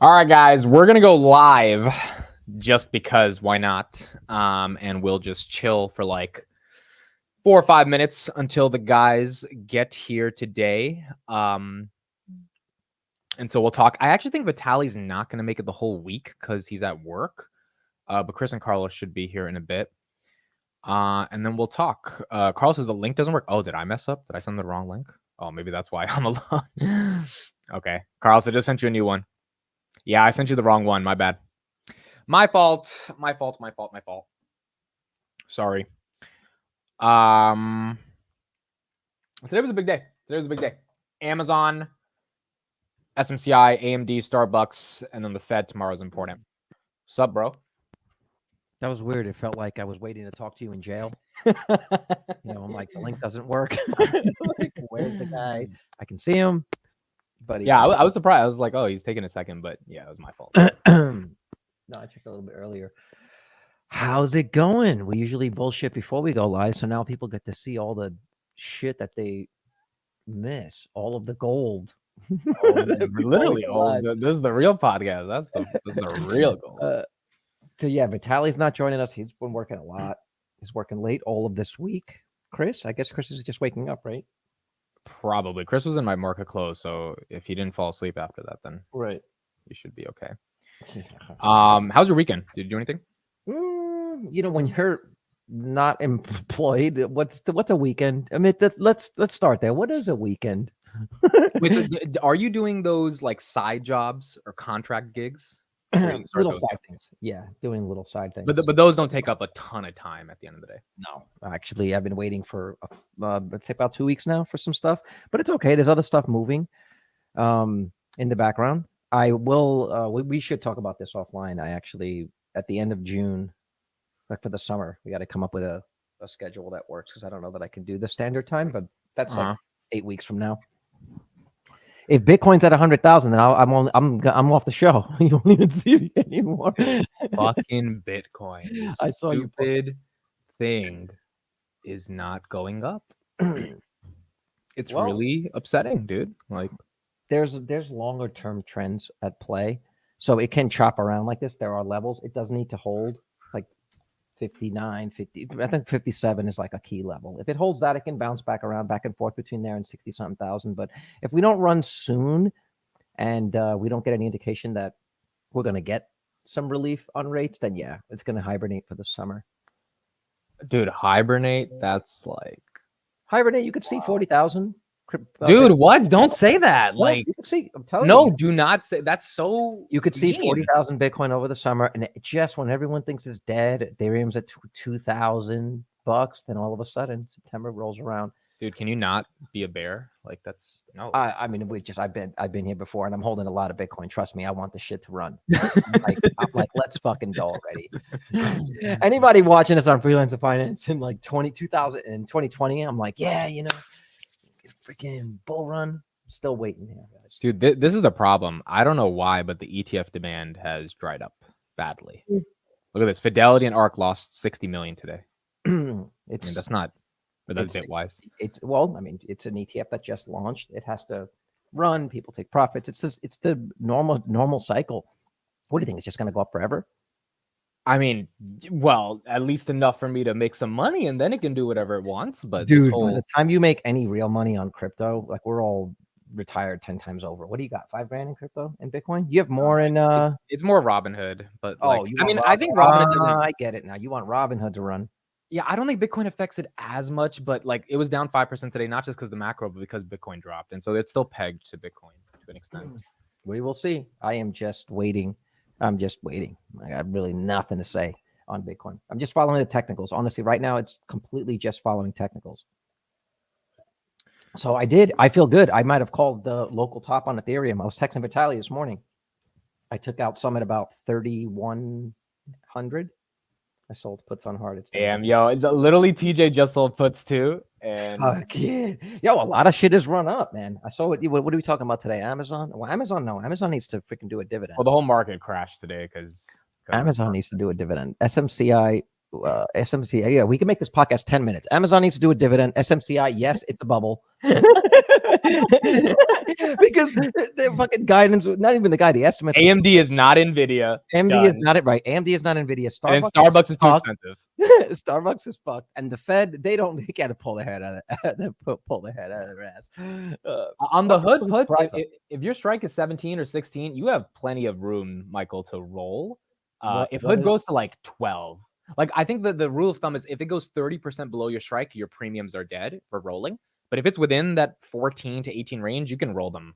All right, guys, we're going to go live just because why not? And we'll just chill for like 4 or 5 minutes until the guys get here today. And so we'll talk. I actually think Vitaly's not going to make it the whole week because he's at work. But KRIS and Carlos should be here in a bit. And then we'll talk. Carlos says the link doesn't work. Oh, did I mess up? Did I send the wrong link? Oh, maybe that's why I'm alone. Okay. Carlos, I just sent you a new one. Yeah, I sent you the wrong one. My bad. My fault. My fault. Sorry. Today was a big day. Amazon, SMCI, AMD, Starbucks, and then the Fed tomorrow's important. Sup, bro? That was weird. It felt like I was waiting to talk to you in jail. I'm like, the link doesn't work. Like, where's the guy? I can see him. But yeah, I was surprised. I was like, oh, he's taking a second, but yeah, it was my fault. No, I checked a little bit earlier. How's it going? We usually bullshit before we go live, so now people get to see all the shit that they miss, all of the gold. Literally, this is the real podcast. This is the real gold. So yeah, Vitaly's not joining us. He's been working a lot. He's working late all of this week. KRIS, I guess KRIS is just waking up, right? Probably. KRIS was in my market close, so if he didn't fall asleep after that, then right, you should be okay. How's your weekend? Did you do anything? When you're not employed, what's a weekend? I mean, let's start there. What is a weekend? Wait, so are you doing those like side jobs or contract gigs? Little side things. Yeah, doing little side things. But those don't take up a ton of time at the end of the day. No, actually, I've been waiting for let's say about 2 weeks now for some stuff, but it's okay. There's other stuff moving in the background. I will. We should talk about this offline. I actually at the end of June, like for the summer, we got to come up with a schedule that works because I don't know that I can do the standard time, but that's like 8 weeks from now. If Bitcoin's at 100,000, then I'm off the show. You won't even see me anymore. Fucking Bitcoin. This I saw stupid thing is not going up. It's really upsetting, dude. Like there's longer term trends at play, so it can chop around like this. There are levels. It does need to hold like 59, 50. I think 57 is like a key level. If it holds that, it can bounce back around, back and forth between there and 60-something thousand. But if we don't run soon and we don't get any indication that we're going to get some relief on rates, then yeah, it's going to hibernate for the summer. Dude, hibernate? That's like... Hibernate, you could see 40,000. Dude, what? Don't say that. Well, like, you can see, I'm telling no, you. Do not say that's so. You could see 40,000 Bitcoin over the summer, and just when everyone thinks it's dead, Ethereum's at $2,000. Then all of a sudden, September rolls around. Dude, can you not be a bear? Like that's no. I mean, I've been here before, and I'm holding a lot of Bitcoin. Trust me, I want this shit to run. I'm like, let's fucking go already. Anybody watching us on Freelancer Finance in like 2000 and 2020, I'm like, yeah, freaking bull run. Still waiting here, guys. Dude, this is the problem. I don't know why, but the ETF demand has dried up badly. Look at this. Fidelity and ARK lost 60 million today. That's not. But that's bitwise. It's an ETF that just launched. It has to run. People take profits. It's the normal cycle. What do you think? It's just going to go up forever? I mean, well, at least enough for me to make some money, and then it can do whatever it wants. But dude, by the time you make any real money on crypto, like we're all retired 10 times over. What do you got? $5,000 in crypto in Bitcoin? You have more in it's more Robinhood, but I think Robinhood doesn't. I get it now. You want Robinhood to run. Yeah, I don't think Bitcoin affects it as much, but like it was down 5% today, not just because the macro, but because Bitcoin dropped. And so it's still pegged to Bitcoin to an extent. We will see. I am just waiting. I'm just waiting. I got really nothing to say on Bitcoin. I'm just following the technicals. Honestly, right now it's completely just following technicals. So I feel good. I might have called the local top on Ethereum. I was texting Vitaly this morning. I took out some at about 3,100. I sold puts on hard. Damn, yo, literally TJ just sold puts too. And fuck yeah. Yo, a lot of shit has run up, man. I saw what are we talking about today? Amazon? Well, Amazon needs to freaking do a dividend. Well, the whole market crashed today because Amazon needs to do a dividend. SMCI SMCI. Yeah, we can make this podcast 10 minutes. Amazon needs to do a dividend. SMCI, yes, it's a bubble. Because their fucking guidance, not even the guy, the estimates. AMD is not NVIDIA. AMD is not it, right? AMD is not NVIDIA. And then Starbucks is too expensive. Starbucks is fucked, and the Fed they gotta pull their head out of their ass. On the hood puts, if your strike is 17 or 16, you have plenty of room, Michael, to roll. If hood goes to like 12, like I think that the rule of thumb is if it goes 30% below your strike, your premiums are dead for rolling. But if it's within that 14 to 18 range, you can roll them.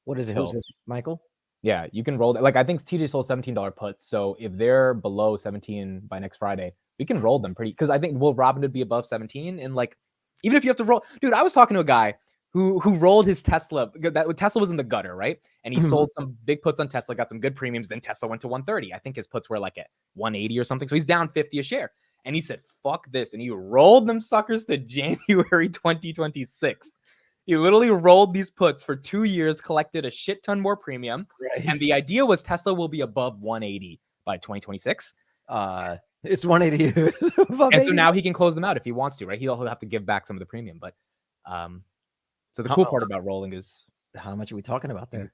What is it? Who's this, Michael? Yeah, you can roll. Like I think TJ sold $17 puts. So if they're below 17 by next Friday, we can roll them pretty. Because I think will Robinhood be above 17? And like, even if you have to roll, dude, I was talking to a guy who rolled his Tesla. That Tesla was in the gutter, right? And he sold some big puts on Tesla, got some good premiums. Then Tesla went to 130. I think his puts were like at 180 or something. So he's down 50 a share. And he said, "Fuck this," and he rolled them suckers to January 2026. He literally rolled these puts for 2 years, collected a shit ton more premium. Right. And the idea was Tesla will be above 180 by 2026. It's 180. And so now he can close them out if he wants to, right? He'll have to give back some of the premium. But so the cool part about rolling is how much are we talking about there?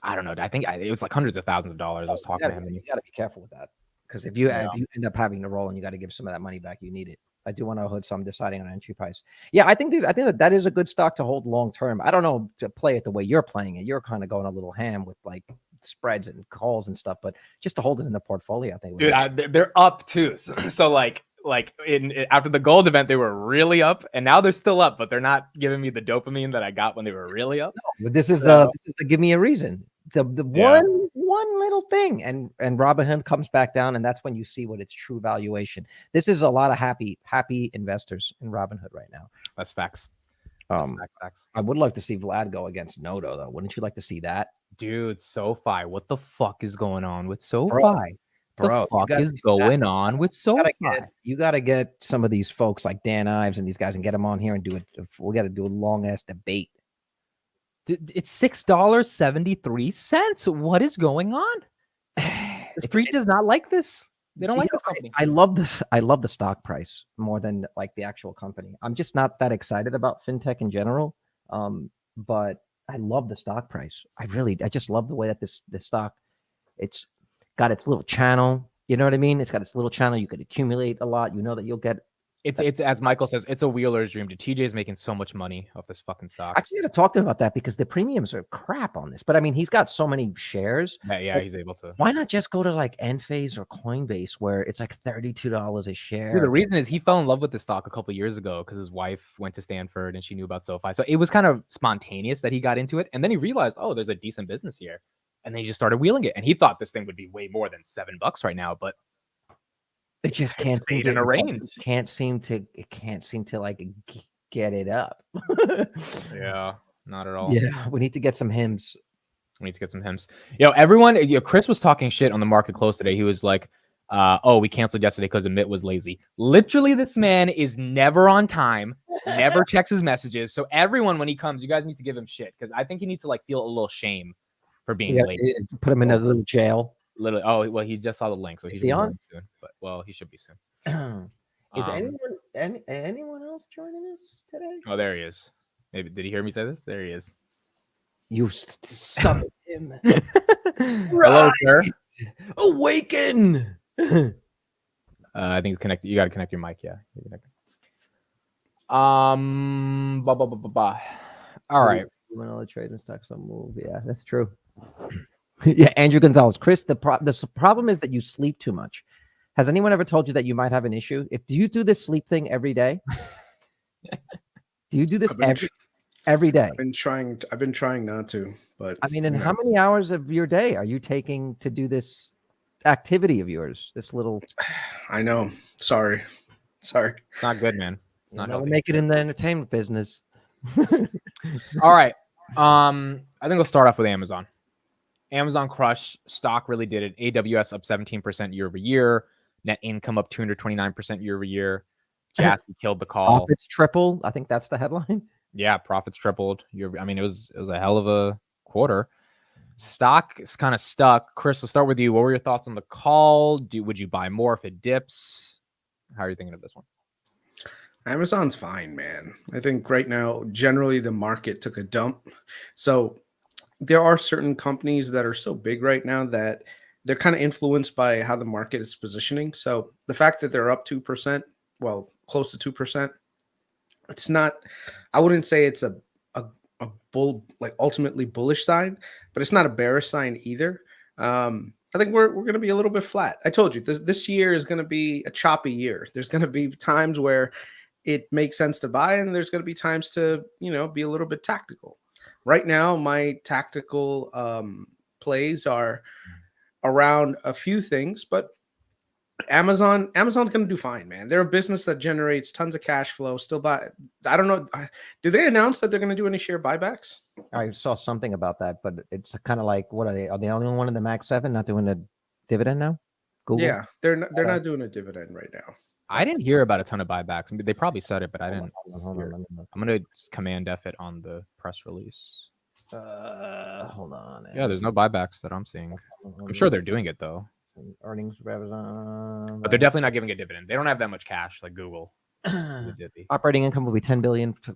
I don't know. I think it was like hundreds of thousands of dollars. I was talking to him. You got to be careful with that. Because if you end up having to roll and you got to give some of that money back, you need it. I do want to hold, so I'm deciding on entry price. Yeah, I think that is a good stock to hold long term. I don't know to play it the way you're playing it. You're kind of going a little ham with like spreads and calls and stuff, but just to hold it in the portfolio, I think. Dude, they're up too. So like after the gold event, they were really up, and now they're still up, but they're not giving me the dopamine that I got when they were really up. No, but this is the give me a reason. The one little thing, and Robinhood comes back down, and that's when you see what its true valuation. This is a lot of happy investors in Robinhood right now. That's facts. Facts. I would like to see Vlad go against Noto, though. Wouldn't you like to see that? Dude, SoFi, what the fuck is going on with SoFi? Bro, what the fuck is going on with SoFi? You got to get some of these folks like Dan Ives and these guys and get them on here and do it. We got to do a long ass debate. It's $6.73. What is going on? The street does not like this. They don't like this company. I love this. I love the stock price more than like the actual company. I'm just not that excited about fintech in general. But I love the stock price. I just love the way that this stock, it's got its little channel. You know what I mean? It's got its little channel. You could accumulate a lot. You know that you'll get. It's as Michael says, it's a wheeler's dream. TJ's making so much money off this fucking stock. Actually, I got to talk to him about that because the premiums are crap on this. But I mean, he's got so many shares. Yeah, he's able to. Why not just go to like Enphase or Coinbase where it's like $32 a share? Dude, the reason is he fell in love with the stock a couple of years ago because his wife went to Stanford and she knew about SoFi. So it was kind of spontaneous that he got into it. And then he realized, oh, there's a decent business here. And then he just started wheeling it. And he thought this thing would be way more than $7 right now, but it just can't stay in a range. It can't seem to like get it up. Yeah, not at all. Yeah, we need to get some hymns. Yo, everyone, KRIS was talking shit on the market close today. He was like, we canceled yesterday because AMIT was lazy. Literally, this man is never on time, never checks his messages. So everyone, when he comes, you guys need to give him shit because I think he needs to like feel a little shame for being late. Put him in a little jail. Literally. Oh, well, he just saw the link, so he's on soon. But he should be soon. Is anyone else joining us today? Oh, there he is. Maybe did he hear me say this? There he is. You summoned him. Hello, sir. Awaken. I think connect. You got to connect your mic. Yeah. All right. When all the trading stocks on move. Yeah, that's true. Yeah, Andrew Gonzalez. KRIS, the problem is that you sleep too much. Has anyone ever told you that you might have an issue? Do you do this sleep thing every day? Do you do this every day? I've been trying not to, but I mean, and how many hours of your day are you taking to do this activity of yours? This little. I know. Sorry. It's not good, man. It's not healthy. Make it in the entertainment business. All right. I think we'll start off with Amazon. Amazon crushed. Stock really did it. AWS up 17% year over year. Net income up 229% year over year. Jackie killed the call. Profits tripled. I think that's the headline. Yeah, profits tripled. I mean, it was a hell of a quarter. Stock is kind of stuck. KRIS, we'll start with you. What were your thoughts on the call? Would you buy more if it dips? How are you thinking of this one? Amazon's fine, man. I think right now, generally, the market took a dump. So there are certain companies that are so big right now that they're kind of influenced by how the market is positioning. So the fact that they're up 2%, well, close to 2%, it's not, I wouldn't say it's a, a bull, like ultimately bullish sign, but it's not a bearish sign either. I think we're going to be a little bit flat. I told you this year is going to be a choppy year. There's going to be times where it makes sense to buy, and there's going to be times to, be a little bit tactical. Right now, my tactical plays are around a few things, but Amazon's going to do fine, man. They're a business that generates tons of cash flow. Still buy. I don't know. Did they announce that they're going to do any share buybacks? I saw something about that, but it's kind of like, what are they? Are they the only one in the Max 7 not doing a dividend now? Google? Yeah, they're not doing a dividend right now. I didn't hear about a ton of buybacks. I mean, they probably said it, but I didn't. Hold on, let me look. I'm gonna command F it on the press release. Hold on. Yeah, there's no buybacks that I'm seeing. I'm sure they're doing it though. Earnings, But they're definitely not giving a dividend. They don't have that much cash like Google. Operating income will be 10 billion to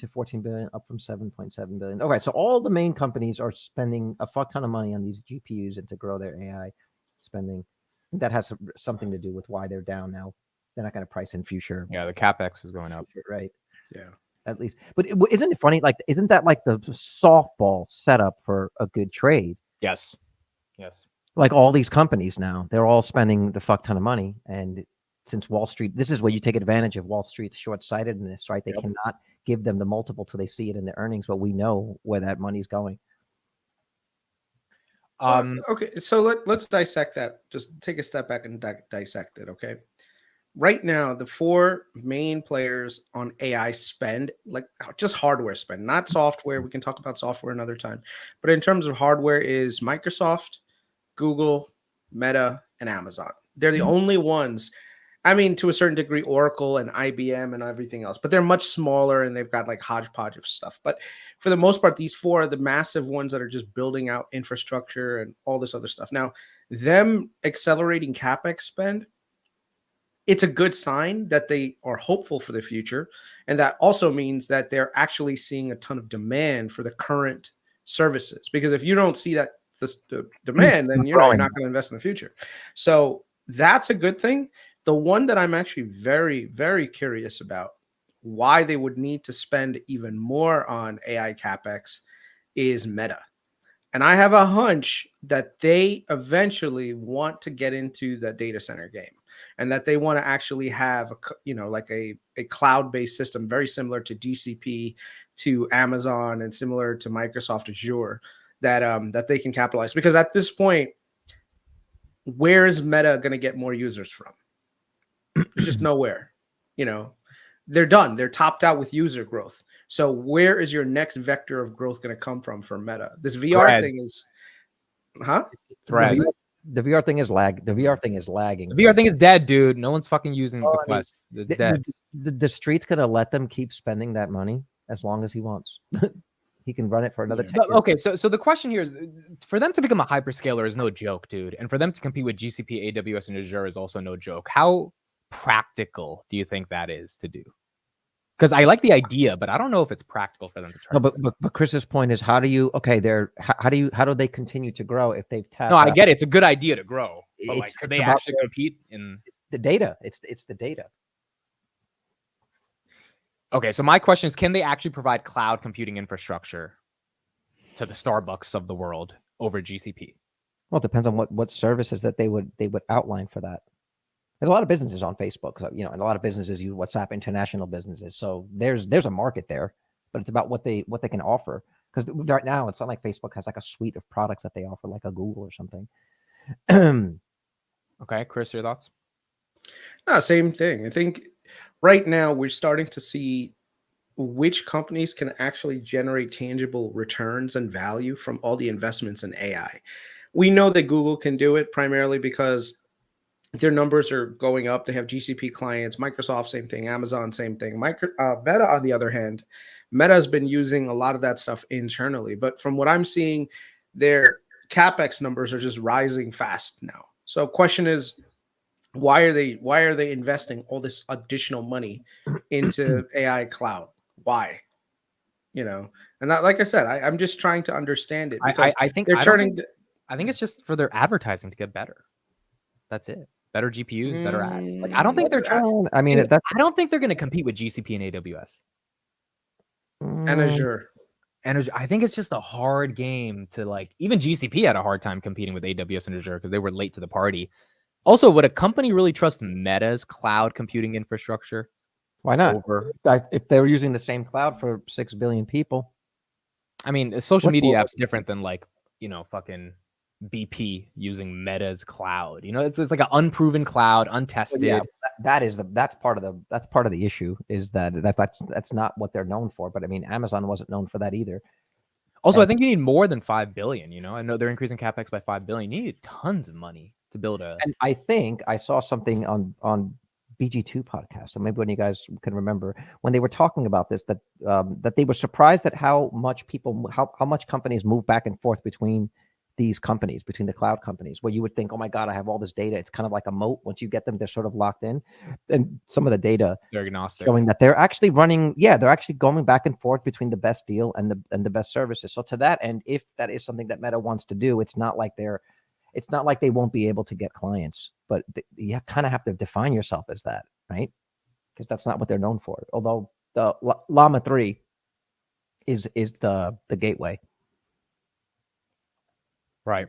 14 billion, up from 7.7 billion. Okay, so all the main companies are spending a fuck ton of money on these GPUs and to grow their AI spending. That has something to do with why they're down now. They're not going to price in future. Yeah, the capex is going up. Right. Yeah. At least. But isn't it funny? Like, isn't that like the softball setup for a good trade? Yes. Yes. Like all these companies now, they're all spending the fuck ton of money. And since Wall Street, this is where you take advantage of Wall Street's short-sightedness, right? They cannot give them the multiple till they see it in the earnings, but we know where that money's going. Okay, so let's dissect that. Just take a step back and dissect it, okay? Right now, the four main players on AI spend, like just hardware spend, not software. We can talk about software another time. But in terms of hardware is Microsoft, Google, Meta, and Amazon. They're the only ones. I mean, to a certain degree, Oracle and IBM and everything else, but they're much smaller and they've got like hodgepodge of stuff. But for the most part, these four are the massive ones that are just building out infrastructure and all this other stuff. Now, them accelerating CapEx spend, it's a good sign that they are hopeful for the future. And that also means that they're actually seeing a ton of demand for the current services. Because if you don't see that the demand, then you're not going to invest in the future. So that's a good thing. The one that I'm actually very, very curious about why they would need to spend even more on AI CapEx is Meta. And I have a hunch that they eventually want to get into the data center game and that they want to actually have, like a cloud-based system very similar to GCP, to Amazon, and similar to Microsoft Azure that they can capitalize. Because at this point, where is Meta going to get more users from? There's just nowhere. They're done. They're topped out with user growth. So where is your next vector of growth going to come from for Meta? This VR thing is, Threads. The VR thing is lag. The VR thing is lagging. The VR thing is dead, dude. No one's fucking using the Quest. It's dead. The street's gonna let them keep spending that money as long as he wants. He can run it for another 10 years. Okay, so the question here is, for them to become a hyperscaler is no joke, dude. And for them to compete with GCP, AWS, and Azure is also no joke. How practical do you think that is to do? Because I like the idea, but I don't know if it's practical for them to try. No, but Chris's point is, how do they continue to grow if they've tapped? No, I get it. It's a good idea to grow, but It's could they about actually compete in the data? It's the data. Okay, so my question is, can they actually provide cloud computing infrastructure to the Starbucks of the world over GCP? Well, it depends on what services that they would outline for that. There's a lot of businesses on Facebook, and a lot of businesses use WhatsApp, international businesses. So there's a market there, but it's about what they can offer. Because right now, it's not like Facebook has like a suite of products that they offer, like a Google or something. Okay, Chris, your thoughts? No, same thing. I think right now we're starting to see which companies can actually generate tangible returns and value from all the investments in AI. We know that Google can do it primarily because their numbers are going up. They have GCP clients, Microsoft, same thing, Amazon, same thing. Meta, on the other hand, Meta has been using a lot of that stuff internally. But from what I'm seeing, their CapEx numbers are just rising fast now. So question is, why are they investing all this additional money into AI cloud? Why? You know, and that, like I said, I'm just trying to understand it because I think they're I don't turning. think, I think it's just for their advertising to get better. That's it. Better GPUs, better ads. Like I don't think they're trying. I mean, that's I don't think they're going to compete with GCP and AWS. And Azure. And I think it's just a hard game to like. Even GCP had a hard time competing with AWS and Azure because they were late to the party. Also, would a company really trust Meta's cloud computing infrastructure? why not? Over, If they were using the same cloud for 6 billion people. I mean, a social What- media what- app's different than like, fucking BP using Meta's cloud. It's like an unproven cloud, untested. Yeah, that's part of the issue is that's not what they're known for. But I mean, Amazon wasn't known for that either. Also, I And- think you need more than 5 billion. I know they're increasing capex by 5 billion. You need tons of money to build a. And I think I saw something on BG2 podcast, so maybe when you guys can remember when they were talking about this, that they were surprised at how much companies move back and forth between these companies, between the cloud companies, where you would think, oh my God, I have all this data. It's kind of like a moat. Once you get them, they're sort of locked in. And some of the data They're agnostic. showing that they're actually they're actually going back and forth between the best deal and the best services. So to that end, if that is something that Meta wants to do, it's not like they won't be able to get clients, but you kind of have to define yourself as that, right? Because that's not what they're known for. Although the Llama 3 is the gateway. Right.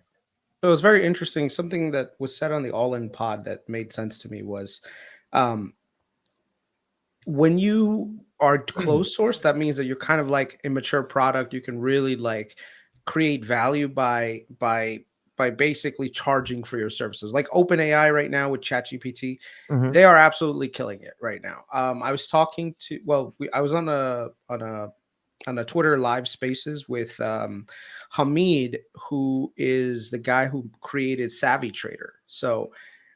So it was very interesting. Something that was said on the All In pod that made sense to me was, when you are closed source, that means that you're kind of like a mature product. You can really like create value by basically charging for your services. Like OpenAI right now with ChatGPT, Mhm. they are absolutely killing it right now. I was talking to I was on a Twitter live spaces with Hamid, who is the guy who created Savvy Trader. So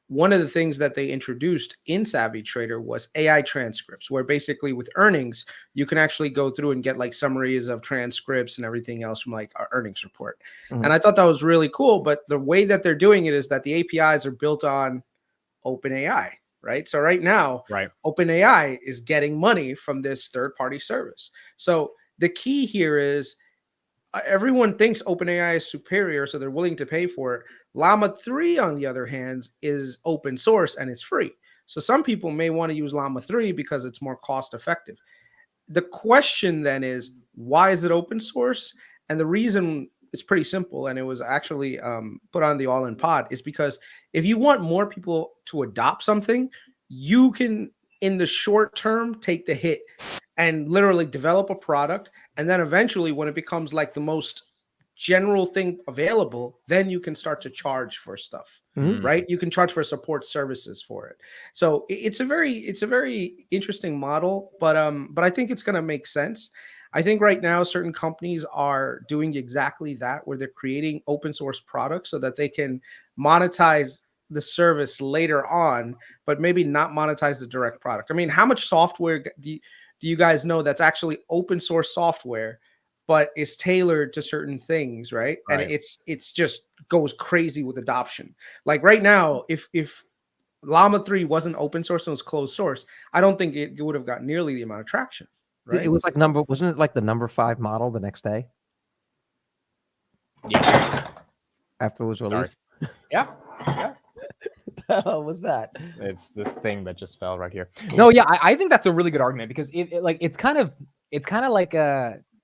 one of the things that they introduced in Savvy Trader was AI transcripts, where basically with earnings, you can actually go through and get like summaries of transcripts and everything else from like our earnings report. Mhm. And I thought that was really cool. But the way that they're doing it is that the APIs are built on OpenAI, right? So right now, Right. OpenAI is getting money from this third-party service. So the key here is everyone thinks OpenAI is superior, so they're willing to pay for it. Llama 3, on the other hand, is open source and it's free. So some people may want to use Llama 3 because it's more cost effective. The question then is, why is it open source? And the reason is pretty simple, and it was actually put on the All In pod, is because if you want more people to adopt something, you can, in the short term, take the hit and literally develop a product. And then eventually, when it becomes like the most general thing available, then you can start to charge for stuff, Mhm. right? You can charge for support services for it. So it's a very interesting model, but I think it's going to make sense. I think right now certain companies are doing exactly that, where they're creating open source products so that they can monetize the service later on, but maybe not monetize the direct product. I mean, how much software do you guys know that's actually open source software, but is tailored to certain things, right? And Right. it's just goes crazy with adoption. Like right now, if Llama 3 wasn't open source and was closed source, I don't think it would have got nearly the amount of traction. Right? It was like wasn't it like the number 5 model the next day Yeah. after it was Sorry. released? Yeah. Yeah. What was that? It's this thing that just fell right here. No, yeah, I think that's a really good argument because it's kind of like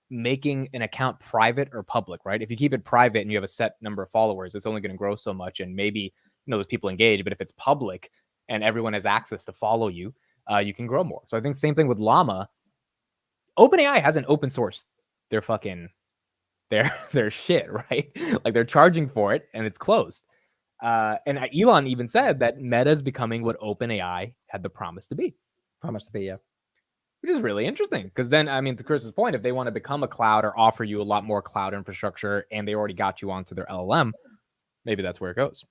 making an account private or public, right? If you keep it private and you have a set number of followers, it's only going to grow so much, and maybe those people engage. But if it's public and everyone has access to follow you, you can grow more. So I think same thing with Llama. OpenAI hasn't open sourced their shit, right? Like they're charging for it and it's closed. And Elon even said that Meta is becoming what OpenAI had the promise to be. Promised to be, yeah. Which is really interesting because then, I mean, to KRIS's point, if they want to become a cloud or offer you a lot more cloud infrastructure and they already got you onto their LLM, maybe that's where it goes.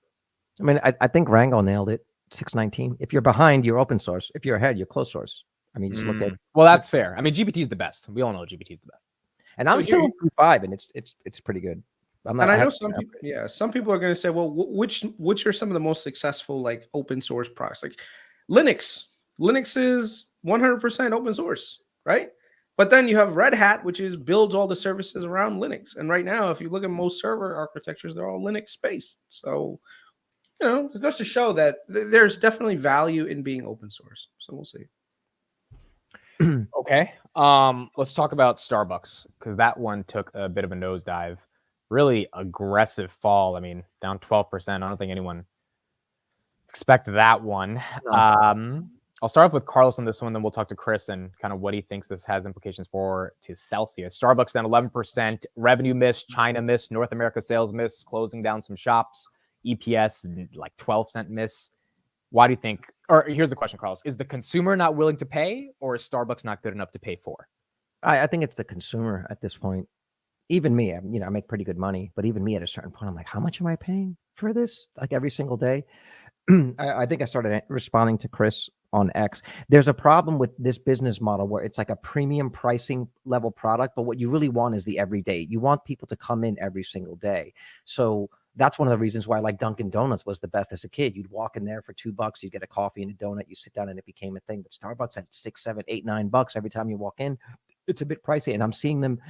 I mean, I think Rango nailed it. 619. If you're behind, you're open source. If you're ahead, you're closed source. I mean, just look at. Well, that's fair. I mean, GPT is the best. We all know GPT is the best. And So I'm still in 3.5, and it's pretty good. I'm not. And I know have- some people, yeah, some people are going to say, well, which are some of the most successful like open source products? Like Linux. Linux is 100% open source, right? But then you have Red Hat, which is builds all the services around Linux. And right now, if you look at most server architectures, they're all Linux based. So, it goes to show that there's definitely value in being open source. So we'll see. Okay. Let's talk about Starbucks, because that one took a bit of a nosedive. Really aggressive fall. I mean, down 12%. I don't think anyone expected that one. No. I'll start off with Carlos on this one, then we'll talk to KRIS and kind of what he thinks this has implications for to Celsius. Starbucks down 11%. Revenue miss, China miss, North America sales miss, closing down some shops. EPS like 12-cent miss. Why do you think, or here's the question, Carlos, is the consumer not willing to pay, or is Starbucks not good enough to pay for? I think it's the consumer at this point. Even me, I make pretty good money, but even me at a certain point, I'm like, how much am I paying for this? Like every single day. I think I started responding to KRIS on X. There's a problem with this business model where it's like a premium pricing level product, but what you really want is the everyday. You want people to come in every single day. So that's one of the reasons why like Dunkin' Donuts was the best as a kid. You'd walk in there for $2, you'd get a coffee and a donut, you sit down and it became a thing. But Starbucks at $6, $7, $8, $9 every time you walk in. It's a bit pricey, and I'm seeing them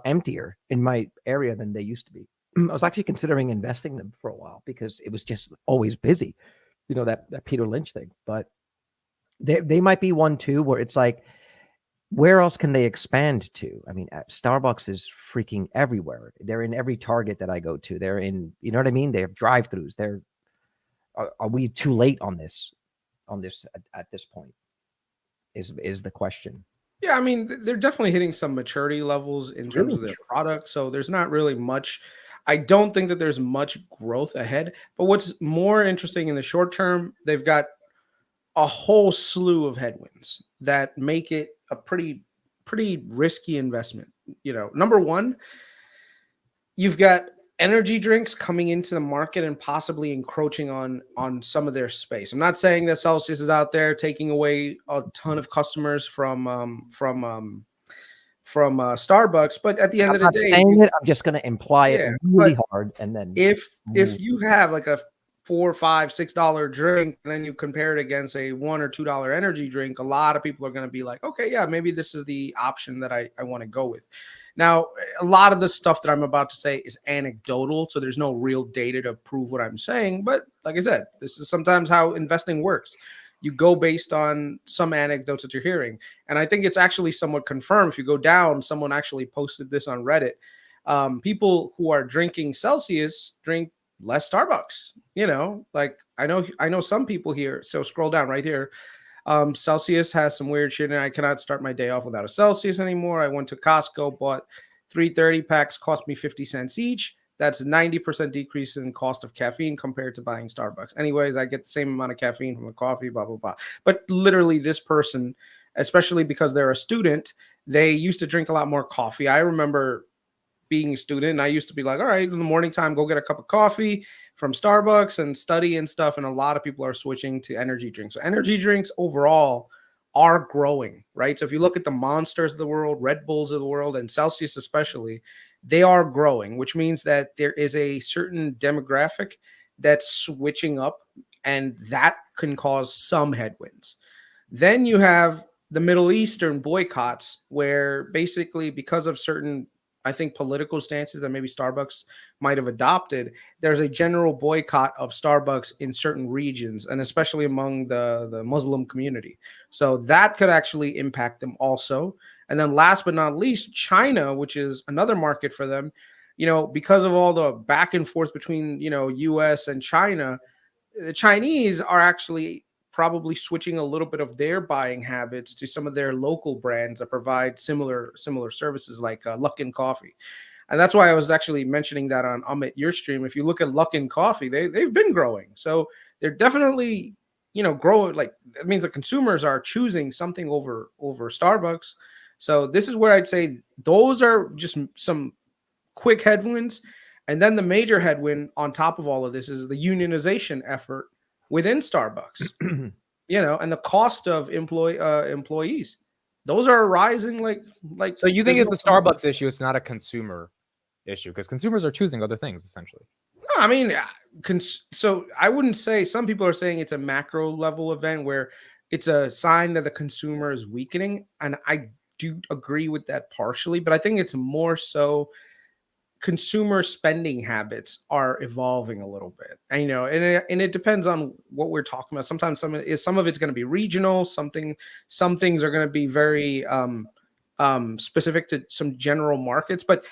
emptier in my area than they used to be. I was actually considering investing them for a while because it was just always busy, that Peter Lynch thing. But they might be one too, where it's like, where else can they expand to? I mean, Starbucks is freaking everywhere. They're in every Target that I go to. They're in, you know what I mean? They have drive-throughs. Are we too late on this at this point? Is the question. Yeah, I mean, they're definitely hitting some maturity levels in terms of their product. So there's not really much. I don't think that there's much growth ahead. But what's more interesting in the short term, they've got a whole slew of headwinds that make it a pretty risky investment. Number one, you've got energy drinks coming into the market and possibly encroaching on some of their space. I'm not saying that Celsius is out there taking away a ton of customers from Starbucks, but at the end of the day, I'm just going to imply it really hard, and then if you have like a $4, $5, $6 drink, and then you compare it against a $1 or $2 energy drink, a lot of people are going to be like, okay, yeah, maybe this is the option that I want to go with. Now, a lot of the stuff that I'm about to say is anecdotal, so there's no real data to prove what I'm saying. But like I said, this is sometimes how investing works. You go based on some anecdotes that you're hearing. And I think it's actually somewhat confirmed. If you go down, someone actually posted this on Reddit. People who are drinking Celsius drink less Starbucks. Like I know some people here. So scroll down right here. Celsius has some weird shit, and I cannot start my day off without a Celsius anymore. I went to Costco, bought 330 packs, cost me 50 cents each. That's 90% decrease in cost of caffeine compared to buying Starbucks. Anyways, I get the same amount of caffeine from the coffee, blah, blah, blah. But literally this person, especially because they're a student, they used to drink a lot more coffee. I remember being a student, and I used to be like, all right, in the morning time, go get a cup of coffee from Starbucks and study and stuff. And a lot of people are switching to energy drinks. So energy drinks overall are growing, right? So if you look at the Monsters of the world, Red Bulls of the world, and Celsius especially, they are growing, which means that there is a certain demographic that's switching up, and that can cause some headwinds. Then you have the Middle Eastern boycotts, where basically because of certain, I think, political stances that maybe Starbucks might have adopted, there's a general boycott of Starbucks in certain regions, and especially among the Muslim community. So that could actually impact them also. And then last but not least, China, which is another market for them, because of all the back and forth between, US and China, the Chinese are actually probably switching a little bit of their buying habits to some of their local brands that provide similar services like Luckin Coffee. And that's why I was actually mentioning that on AMIT, your stream. If you look at Luckin Coffee, they've been growing. So they're definitely, growing. Like, that means the consumers are choosing something over Starbucks. So this is where I'd say those are just some quick headwinds. And then the major headwind on top of all of this is the unionization effort within Starbucks, and the cost of employees. Those are rising like. So you think it's the Starbucks issue? It's not a consumer issue because consumers are choosing other things essentially. No, I mean, so I wouldn't say, some people are saying it's a macro level event where it's a sign that the consumer is weakening. And I do agree with that partially, but I think it's more so consumer spending habits are evolving a little bit. And, you know, and it depends on what we're talking about. Sometimes some of it's going to be regional, some things are going to be very specific to some general markets. But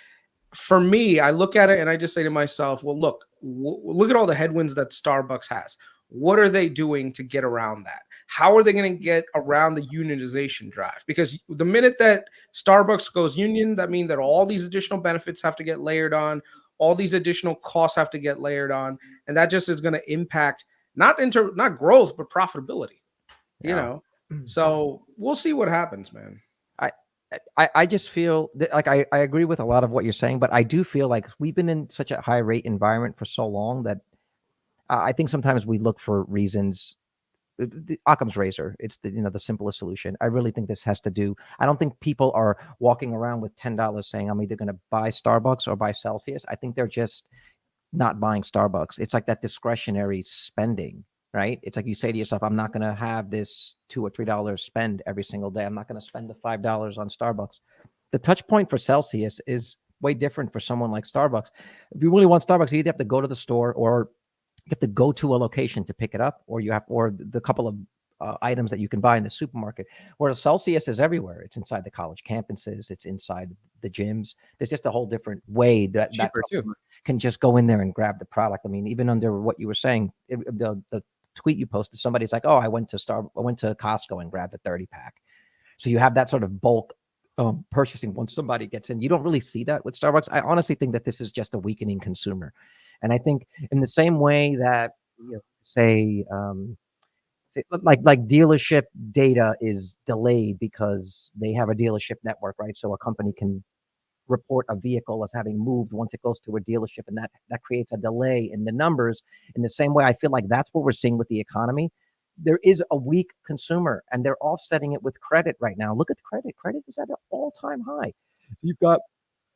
for me, I look at it and I just say to myself, well, look at all the headwinds that Starbucks has. What are they doing to get around that? How are they going to get around the unionization drive? Because the minute that Starbucks goes union, that means that all these additional benefits have to get layered on, all these additional costs have to get layered on, and that just is going to impact not growth but profitability. You know, so we'll see what happens, man. I just feel that, like, I agree with a lot of what you're saying, but I do feel like we've been in such a high rate environment for so long that I think sometimes we look for reasons. The Occam's razor, it's the simplest solution. I really think this has to do. I don't think people are walking around with $10 saying I'm either going to buy Starbucks or buy Celsius. I think they're just not buying Starbucks. It's like that discretionary spending, right? It's like you say to yourself, I'm not going to have this $2 or $3 spend every single day. I'm not going to spend the $5 on Starbucks. The touch point for Celsius is way different for someone like Starbucks. If you really want Starbucks, you either have to go to the store or you have to go to a location to pick it up, or the couple of items that you can buy in the supermarket. Whereas Celsius is everywhere. It's inside the college campuses. It's inside the gyms. There's just a whole different way that customer can just go in there and grab the product. I mean, even under what you were saying, the tweet you posted, somebody's like, "Oh, I went to Costco and grabbed a 30-pack." So you have that sort of bulk purchasing once somebody gets in. You don't really see that with Starbucks. I honestly think that this is just a weakening consumer. And I think in the same way that, say like dealership data is delayed because they have a dealership network, right? So a company can report a vehicle as having moved once it goes to a dealership, and that creates a delay in the numbers. In the same way, I feel like that's what we're seeing with the economy. There is a weak consumer, and they're offsetting it with credit right now. Look at the credit. Credit is at an all-time high.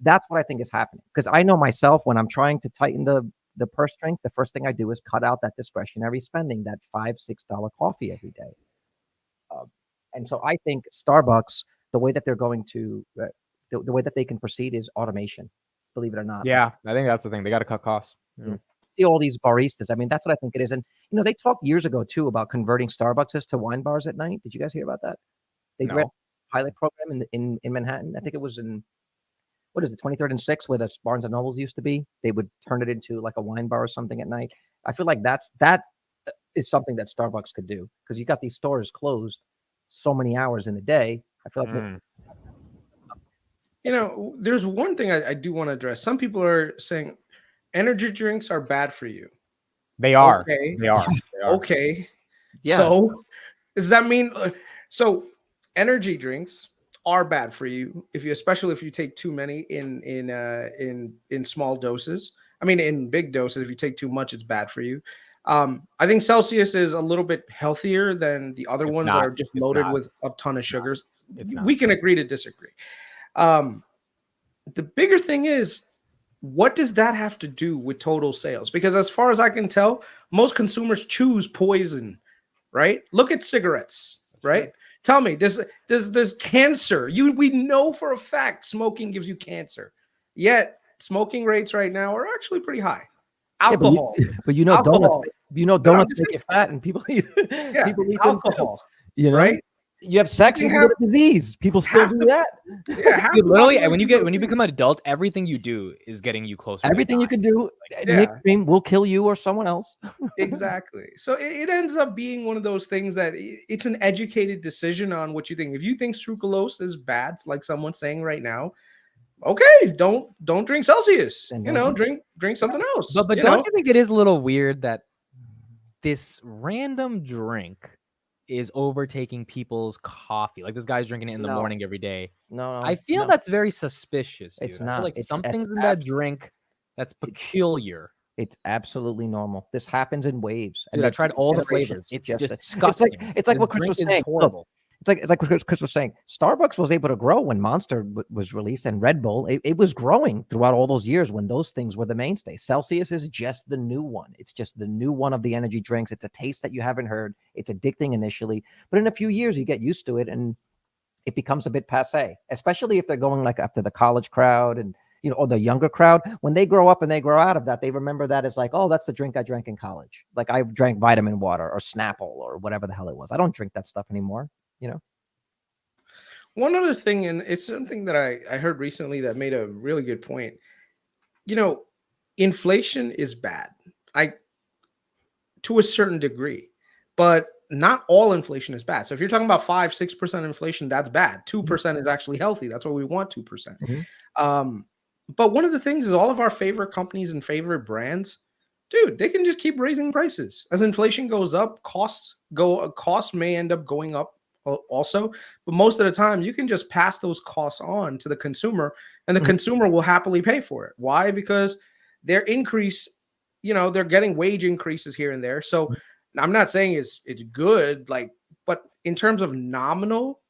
That's what I think is happening. Because I know myself, when I'm trying to tighten the purse strings, the first thing I do is cut out that discretionary spending, that $5-6 coffee every day. And so I think Starbucks, the way that they're going to, the way that they can proceed is automation, believe it or not. Yeah, I think that's the thing. They got to cut costs. Yeah. See all these baristas. I mean, that's what I think it is. And, they talked years ago, too, about converting Starbucks to wine bars at night. Did you guys hear about that? They ran a pilot program in Manhattan. I think it was in, 23rd and 6th, where the Barnes and Nobles used to be. They would turn it into like a wine bar or something at night. I feel like that is something that Starbucks could do, because you got these stores closed so many hours in the day. I feel like there's one thing I do want to address. Some people are saying energy drinks are bad for you. They are. Okay. They are. Okay. Yeah. So does that mean energy drinks are bad for you especially if you take too many in small doses? I mean, in big doses, if you take too much, it's bad for you. I think Celsius is a little bit healthier than the other ones that are just loaded with a ton of sugars. We can agree to disagree. The bigger thing is, what does that have to do with total sales? Because as far as I can tell, most consumers choose poison, right? Look at cigarettes, right? Tell me, does cancer? We know for a fact smoking gives you cancer. Yet smoking rates right now are actually pretty high. Alcohol, but donuts make you fat, and people eat. People eat alcohol. Right? You have sex and you get a disease. People still do that. Yeah, literally, when you become an adult, everything you do is getting you closer. Everything you can do, nicotine will kill you or someone else. Exactly. So it ends up being one of those things that it's an educated decision on what you think. If you think sucralose is bad, like someone's saying right now, okay, don't drink Celsius. Drink something else. But don't you think it is a little weird that this random drink is overtaking people's coffee? Like, this guy's drinking it in the morning every day. No, I feel that's very suspicious. Dude. It's not. Like something's in that drink that's peculiar. It's absolutely normal. This happens in waves. Dude, I tried all the flavors. It's just disgusting. It's like what Chris was saying. Horrible. it's like what Chris was saying. Starbucks was able to grow when Monster was released, and Red Bull. It was growing throughout all those years when those things were the mainstay. Celsius is just the new one. It's just the new one of the energy drinks. It's a taste that you haven't heard. It's addicting initially, but in a few years you get used to it, and it becomes a bit passe. Especially if they're going like after the college crowd and or the younger crowd. When they grow up and they grow out of that, they remember that as like, oh, that's the drink I drank in college. Like I drank vitamin water or Snapple or whatever the hell it was. I don't drink that stuff anymore. One other thing, and it's something that I heard recently that made a really good point. Inflation is bad. To a certain degree, but not all inflation is bad. So if you're talking about 5-6% inflation, that's bad. 2% is actually healthy. That's what we want, 2%. But one of the things is all of our favorite companies and favorite brands, dude, they can just keep raising prices. As inflation goes up, costs may end up going up also. But most of the time, you can just pass those costs on to the consumer, and the consumer will happily pay for it. Why? Because their increase, they're getting wage increases here and there. So I'm not saying it's good, but in terms of nominal,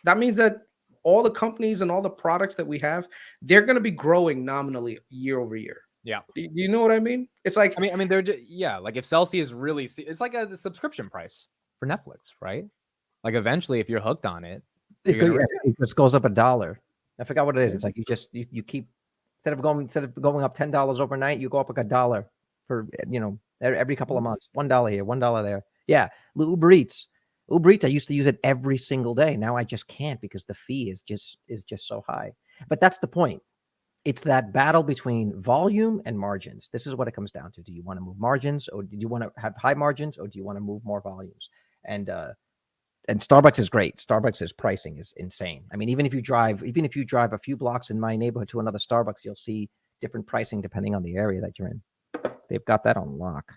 that means that all the companies and all the products that we have, they're going to be growing nominally year over year. Yeah. You know what I mean? It's like, I mean, they're just, like if Celsius really, it's like the subscription price for Netflix, right? Like eventually, if you're hooked on it, it just goes up $1. I forgot what it is. It's like you keep instead of going up $10 overnight, you go up like $1 for every couple of months. $1 here, $1 there. Yeah, Uber Eats. I used to use it every single day. Now I just can't because the fee is just so high. But that's the point. It's that battle between volume and margins. This is what it comes down to. Do you want to move margins, or do you want to have high margins, or do you want to move more volumes? And Starbucks is great. Starbucks' pricing is insane. I mean, even if you drive a few blocks in my neighborhood to another Starbucks, you'll see different pricing depending on the area that you're in. They've got that on lock.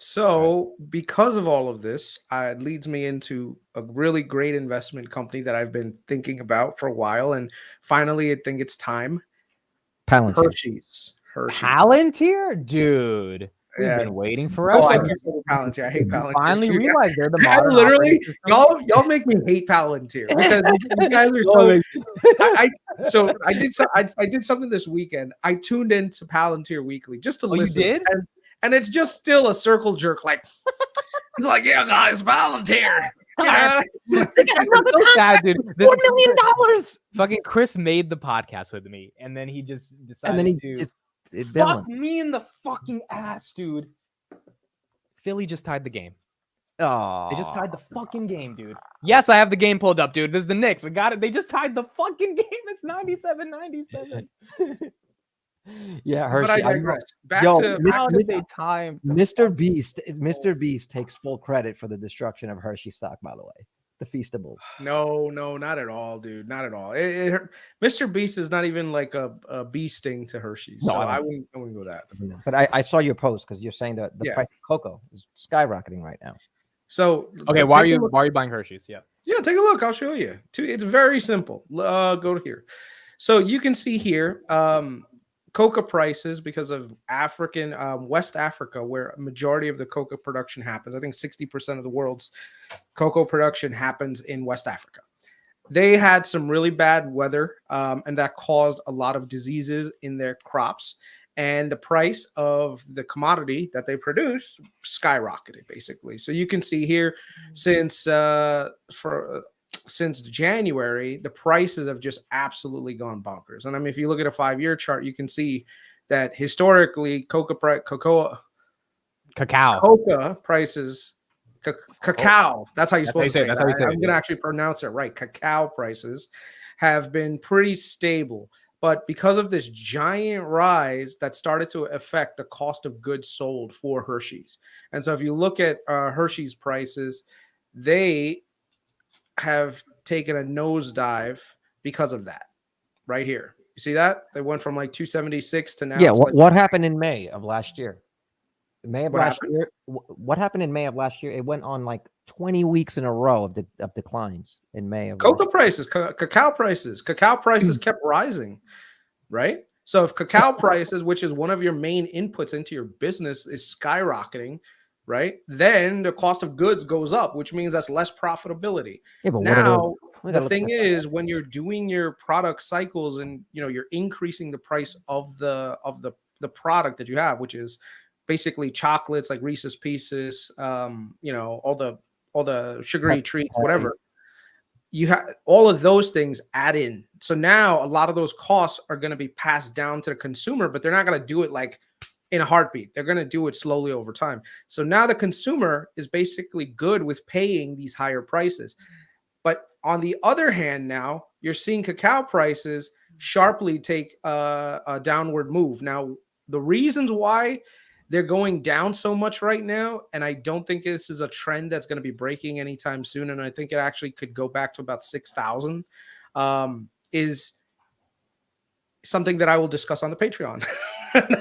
So because of all of this, it leads me into a really great investment company that I've been thinking about for a while. And finally, I think it's time. Palantir. Hershey's. Palantir? Dude. We've been waiting forever. I hate Palantir. Finally realized they're the modern. Literally, y'all make me hate Palantir because you guys are so. I did something this weekend. I tuned into Palantir Weekly just to listen. You did? And it's just still a circle jerk. Like it's like, yeah, guys, Palantir. They got so sad, dude. $4 million. Fucking Chris made the podcast with me, and then he just decided fuck me in the fucking ass, dude. Philly just tied the game. Oh, they just tied the fucking game, dude. Yes, I have the game pulled up, dude. This is the Knicks. We got it. They just tied the fucking game. It's 97-97. Yeah, Hershey. But I digress. Back how to did they time? Mr. Beast takes full credit for the destruction of Hershey stock, by the way. The Feastables. No, not at all, dude. Not at all. Mr. Beast is not even like a bee sting to Hershey's. So I wouldn't go that. But I saw your post because you're saying that the price of cocoa is skyrocketing right now. So okay, why are you buying Hershey's? Yeah, take a look. I'll show you. It's very simple. Go to here. So you can see here cocoa prices because of West Africa, where a majority of the cocoa production happens. I think 60% of the world's cocoa production happens in West Africa. They had some really bad weather, and that caused a lot of diseases in their crops. And the price of the commodity that they produce skyrocketed, basically. So you can see here, since January, the prices have just absolutely gone bonkers. And I mean, if you look at a 5-year chart, you can see that historically, cocoa prices, cacao. That's how you're supposed to say it. I'm going to actually pronounce it right. Cacao prices have been pretty stable. But because of this giant rise that started to affect the cost of goods sold for Hershey's. And so if you look at Hershey's prices, they have taken a nosedive because of that right here. You see that? They went from like 276 to now. Yeah. What happened in May of last year? What happened in May of last year? It went on like 20 weeks in a row of declines in May. Cocoa prices, cacao prices kept rising, right? So if cacao prices, which is one of your main inputs into your business, is skyrocketing, right? Then the cost of goods goes up, which means that's less profitability. Yeah, but Now, we the gotta look thing at is, when you're doing your product cycles and you're increasing the price of the product that you have, which is basically chocolates like Reese's Pieces, all the sugary treats, whatever. You have all of those things add in. So now a lot of those costs are going to be passed down to the consumer, but they're not going to do it like in a heartbeat. They're going to do it slowly over time. So now the consumer is basically good with paying these higher prices. But on the other hand, now you're seeing cacao prices sharply take a downward move. Now, the reasons why they're going down so much right now, and I don't think this is a trend that's going to be breaking anytime soon, and I think it actually could go back to about 6,000, is something that I will discuss on the Patreon.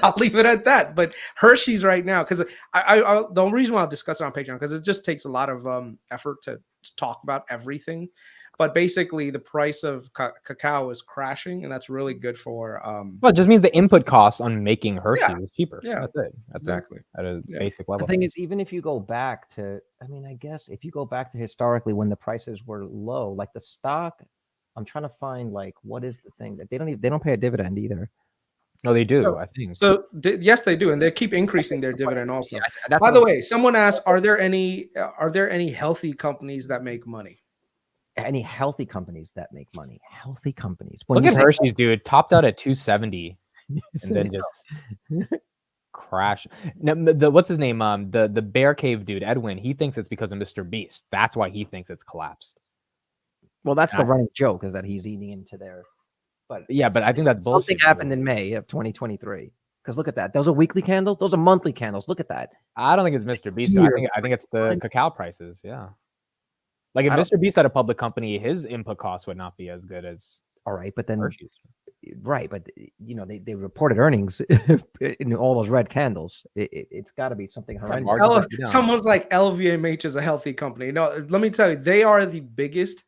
I'll leave it at that. But Hershey's right now, because the only reason why I'll discuss it on Patreon, because it just takes a lot of effort to talk about everything. But basically, the price of cacao is crashing, and that's really good for. Well, it just means the input cost on making Hershey is cheaper. Yeah, that's it. That's exactly at a basic level. The thing is, even if you go back to, I guess if you go back to historically when the prices were low, like the stock, I'm trying to find like what is the thing that they don't pay a dividend either. No, they do. So, I think so. Yes, they do, and they keep increasing their dividend also. Yeah, by the way, someone asked, are there any healthy companies that make money? Any healthy companies that make money? Healthy companies. Look at Hershey's, dude. Topped out at 270, and then just crash. Now, what's his name? The Bear Cave dude, Edwin. He thinks it's because of Mr. Beast. That's why he thinks it's collapsed. Well, that's the running joke, is that he's eating into their. But yeah, but I think that's bullshit. Something happened in May of 2023. Because look at that. Those are weekly candles. Those are monthly candles. Look at that. I don't think it's Mr. Beast. I think it's the cacao prices. Yeah. Like if Mr. Beast had a public company, his input costs would not be as good as. All right, but then Hershey's. Right, but they reported earnings in all those red candles. It's got to be something horrendous. Someone's like LVMH is a healthy company. No, let me tell you, they are the biggest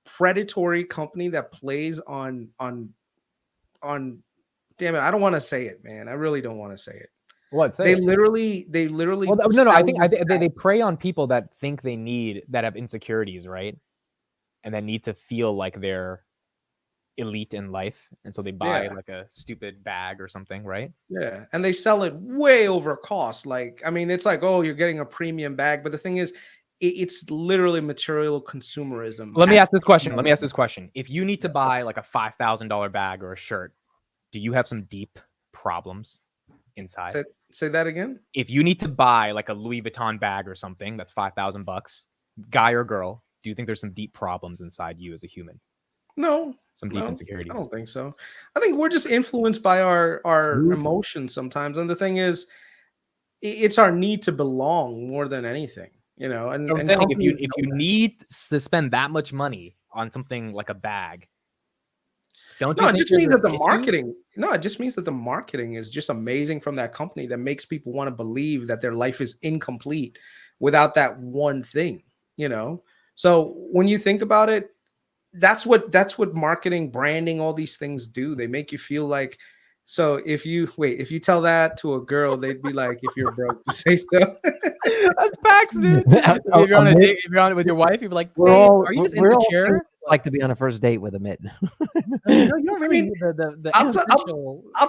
predatory company that plays on. Damn it, I don't want to say it, man. I really don't want to say it. What? They literally. Well, no. I think they prey on people that think that have insecurities, right? And that need to feel like they're elite in life, and so they buy like a stupid bag or something, right? Yeah, and they sell it way over cost. Like, I mean, it's like, oh, you're getting a premium bag, but the thing is, it's literally material consumerism. Let me ask this question. If you need to buy like a $5,000 bag or a shirt, do you have some deep problems inside? Say that again. If you need to buy like a Louis Vuitton bag or something that's $5,000, guy or girl, do you think there's some deep problems inside you as a human? No. Some deep insecurities. I don't think so. I think we're just influenced by our emotions sometimes. And the thing is, it's our need to belong more than anything, And I'm saying if you need to spend that much money on something like a bag, it just means that the marketing. No, it just means that the marketing is just amazing from that company that makes people want to believe that their life is incomplete without that one thing, So when you think about it, that's what marketing, branding, all these things do. They make you feel like. So if you tell that to a girl, they'd be like, if you're broke, to say so. That's facts, dude. If you're on a date, if you're on it with your wife, you'd be like, are you just insecure? Like to be on a first date with a mitt. You don't really need I'll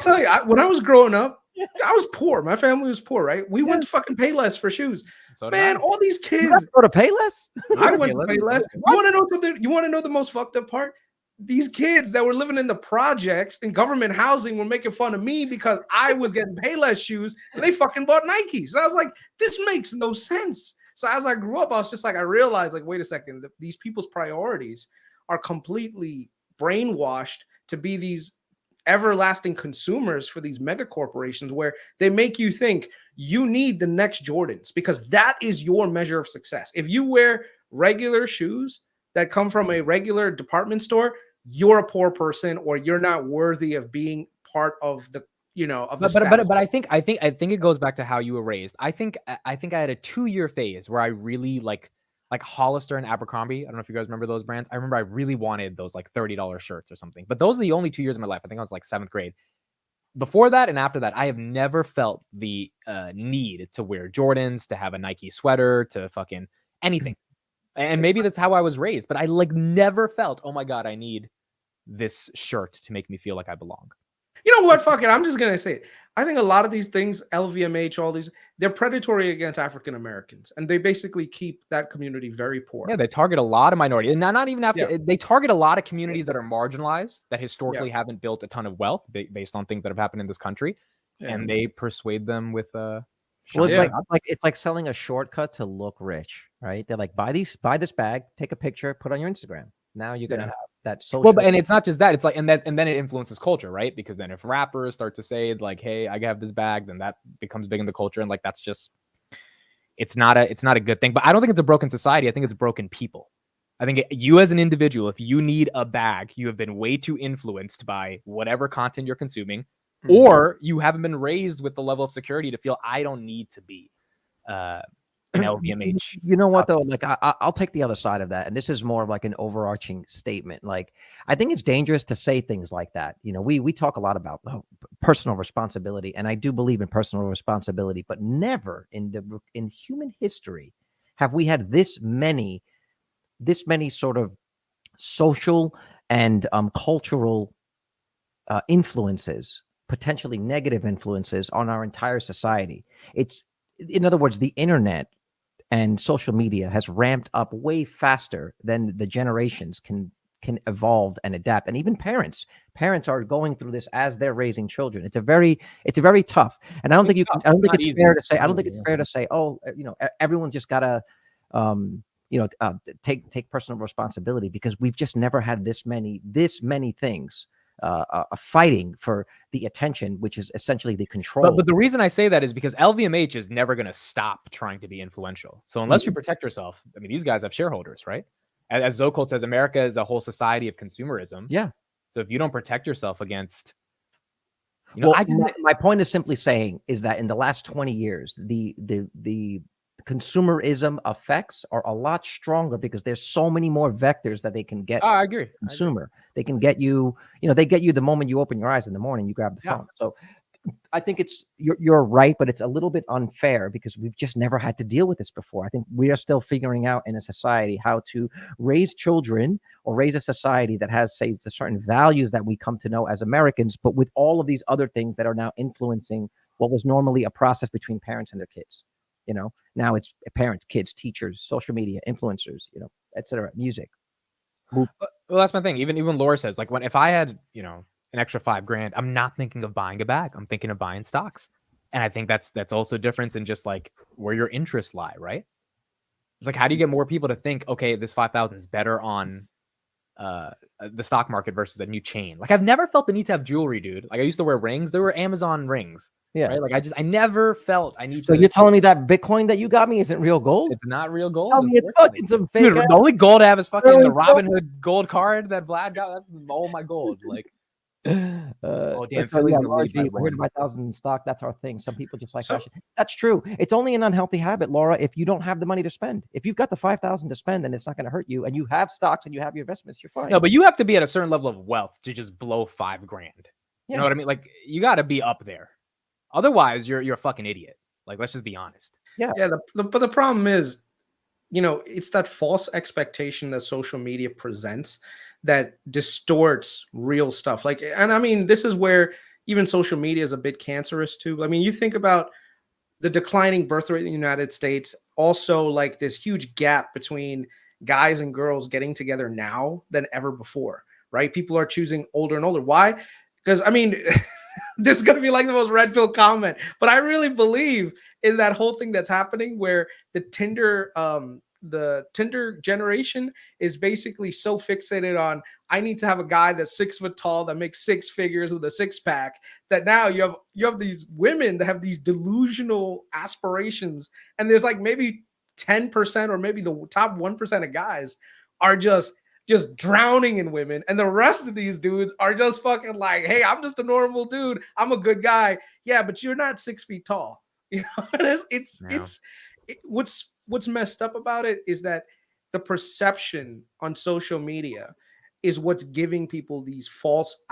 tell you, when I was growing up, I was poor. My family was poor, right? We went to fucking Payless for shoes. So man, all these kids go to Payless. I went to Payless. You want to know something? You want to know the most fucked up part? These kids that were living in the projects in government housing were making fun of me because I was getting Payless shoes and they fucking bought Nikes. And I was like, this makes no sense. So as I grew up, I was just like, I realized, like, wait a second, these people's priorities are completely brainwashed to be these everlasting consumers for these mega corporations, where they make you think you need the next Jordans because that is your measure of success. If you wear regular shoes that come from a regular department store, you're a poor person, or you're not worthy of being part of the, but I think it goes back to how you were raised. I think I had a 2-year phase where I really like Hollister and Abercrombie. I don't know if you guys remember those brands. I remember I really wanted those like $30 shirts or something. But those are the only 2 years of my life. I think I was like 7th grade. before that and after that, I have never felt the need to wear Jordans, to have a Nike sweater, to fucking anything. And maybe that's how I was raised, but I like never felt, oh my God, I need this shirt to make me feel like I belong. You know what? Fuck it. I'm just gonna say it. I think a lot of these things, LVMH, all these, they're predatory against African Americans, and they basically keep that community very poor. Yeah, they target a lot of minorities, and not even after Yeah. they target a lot of communities that are marginalized, that Yeah. historically haven't built a ton of wealth based on things that have happened in this country, Yeah. and they persuade them with Well, shiny it's objects. it's like selling a shortcut to look rich, right? They're like, buy this bag, take a picture, put on your Instagram. Now you're gonna Yeah. have that social. Well, and it's not just that; it's like, and then it influences culture, right? Because then if rappers start to say like, "Hey, I have this bag," then that becomes big in the culture, and like that's just it's not a good thing. But I don't think it's a broken society. I think it's broken people. I think you as an individual, if you need a bag, you have been way too influenced by whatever content you're consuming, or you haven't been raised with the level of security to feel I don't need to be an LVMH. You know what though? Like I'll take the other side of that, and this is more of like an overarching statement. Like I think it's dangerous to say things like that. You know, we talk a lot about personal responsibility, and I do believe in personal responsibility, but never in human history have we had this many sort of social and cultural influences, potentially negative influences on our entire society. It's, in other words, the internet and social media has ramped up way faster than the generations can evolve and adapt. And even parents are going through this as they're raising children. It's a very tough. And I don't think you can, I don't think it's fair to say, oh, you know, everyone's just gotta take personal responsibility, because we've just never had this many things fighting for the attention, which is essentially the control. But the reason I say that is because LVMH is never going to stop trying to be influential. So unless you protect yourself, I mean, these guys have shareholders, right? As Zokolt says, America is a whole society of consumerism. Yeah. So if you don't protect yourself against, you know, my point is simply saying is that in the last 20 years, the consumerism effects are a lot stronger because there's so many more vectors that they can get. I agree. Consumer. They can get you, they get you the moment you open your eyes in the morning, you grab the phone. So I think you're right, but it's a little bit unfair because we've just never had to deal with this before. I think we are still figuring out in a society how to raise children or raise a society that has, say, the certain values that we come to know as Americans, but with all of these other things that are now influencing what was normally a process between parents and their kids. Now it's parents, kids, teachers, social media, influencers, et cetera, music. Well, that's my thing. Even Laura says, like, if I had, an extra $5,000, I'm not thinking of buying a bag. I'm thinking of buying stocks. And I think that's also a difference in just like where your interests lie, right? It's like, how do you get more people to think, okay, this 5,000 is better on the stock market versus a new chain? Like, I've never felt the need to have jewelry, dude. Like, I used to wear rings. There were Amazon rings. Yeah. Right? Like, I never felt I need to. So you're telling me that Bitcoin that you got me isn't real gold? It's not real gold. Tell me it's fucking some fake. Dude, the only gold I have is fucking the Robinhood gold card that Vlad got. That's all my gold. Like, oh damn, so yeah, we're in 5,000 in stock. That's our thing. Some people just like that's true. It's only an unhealthy habit, Laura, if you don't have the money to spend. If you've got the 5,000 to spend, then it's not going to hurt you, and you have stocks and you have your investments, you're fine. No, but you have to be at a certain level of wealth to just blow $5,000. You know what I mean? Like, you got to be up there. Otherwise, you're a fucking idiot. Like, let's just be honest. Yeah. But the problem is, it's that false expectation that social media presents that distorts real stuff. Like, and I mean, this is where even social media is a bit cancerous too. I mean, you think about the declining birth rate in the United States, also like this huge gap between guys and girls getting together now than ever before, right? People are choosing older and older. Why? Because, I mean, this is going to be like the most red pill comment, but I really believe in that whole thing that's happening where the Tinder generation is basically so fixated on, I need to have a guy that's 6 foot tall that makes 6 figures with a 6-pack, that now you have these women that have these delusional aspirations, and there's like maybe 10% or maybe the top 1% of guys are just drowning in women, and the rest of these dudes are just fucking like, hey, I'm just a normal dude, I'm a good guy. Yeah, but you're not 6 feet tall. What's messed up about it is that the perception on social media is what's giving people these false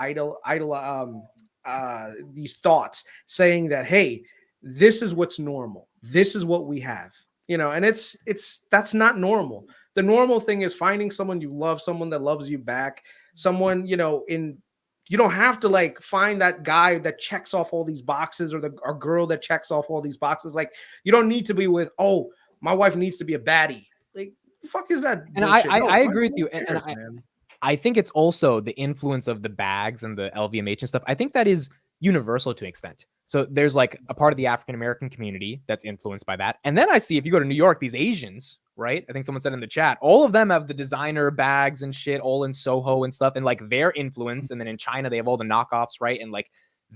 these thoughts saying that, hey, this is what's normal. This is what we have, you know, and that's not normal. The normal thing is finding someone you love, someone that loves you back, someone, you know, you don't have to like find that guy that checks off all these boxes or or girl that checks off all these boxes. Like, you don't need to be with, oh, my wife needs to be a baddie. Like, the fuck is that? And bullshit? I agree with you. Cares, And I think it's also the influence of the bags and the LVMH and stuff. I think that is universal to an extent. So there's like a part of the African-American community that's influenced by that. And then I see, if you go to New York, these Asians, right? I think someone said in the chat, all of them have the designer bags and shit, all in Soho and stuff. And like their influence. And then in China, they have all the knockoffs, right? And like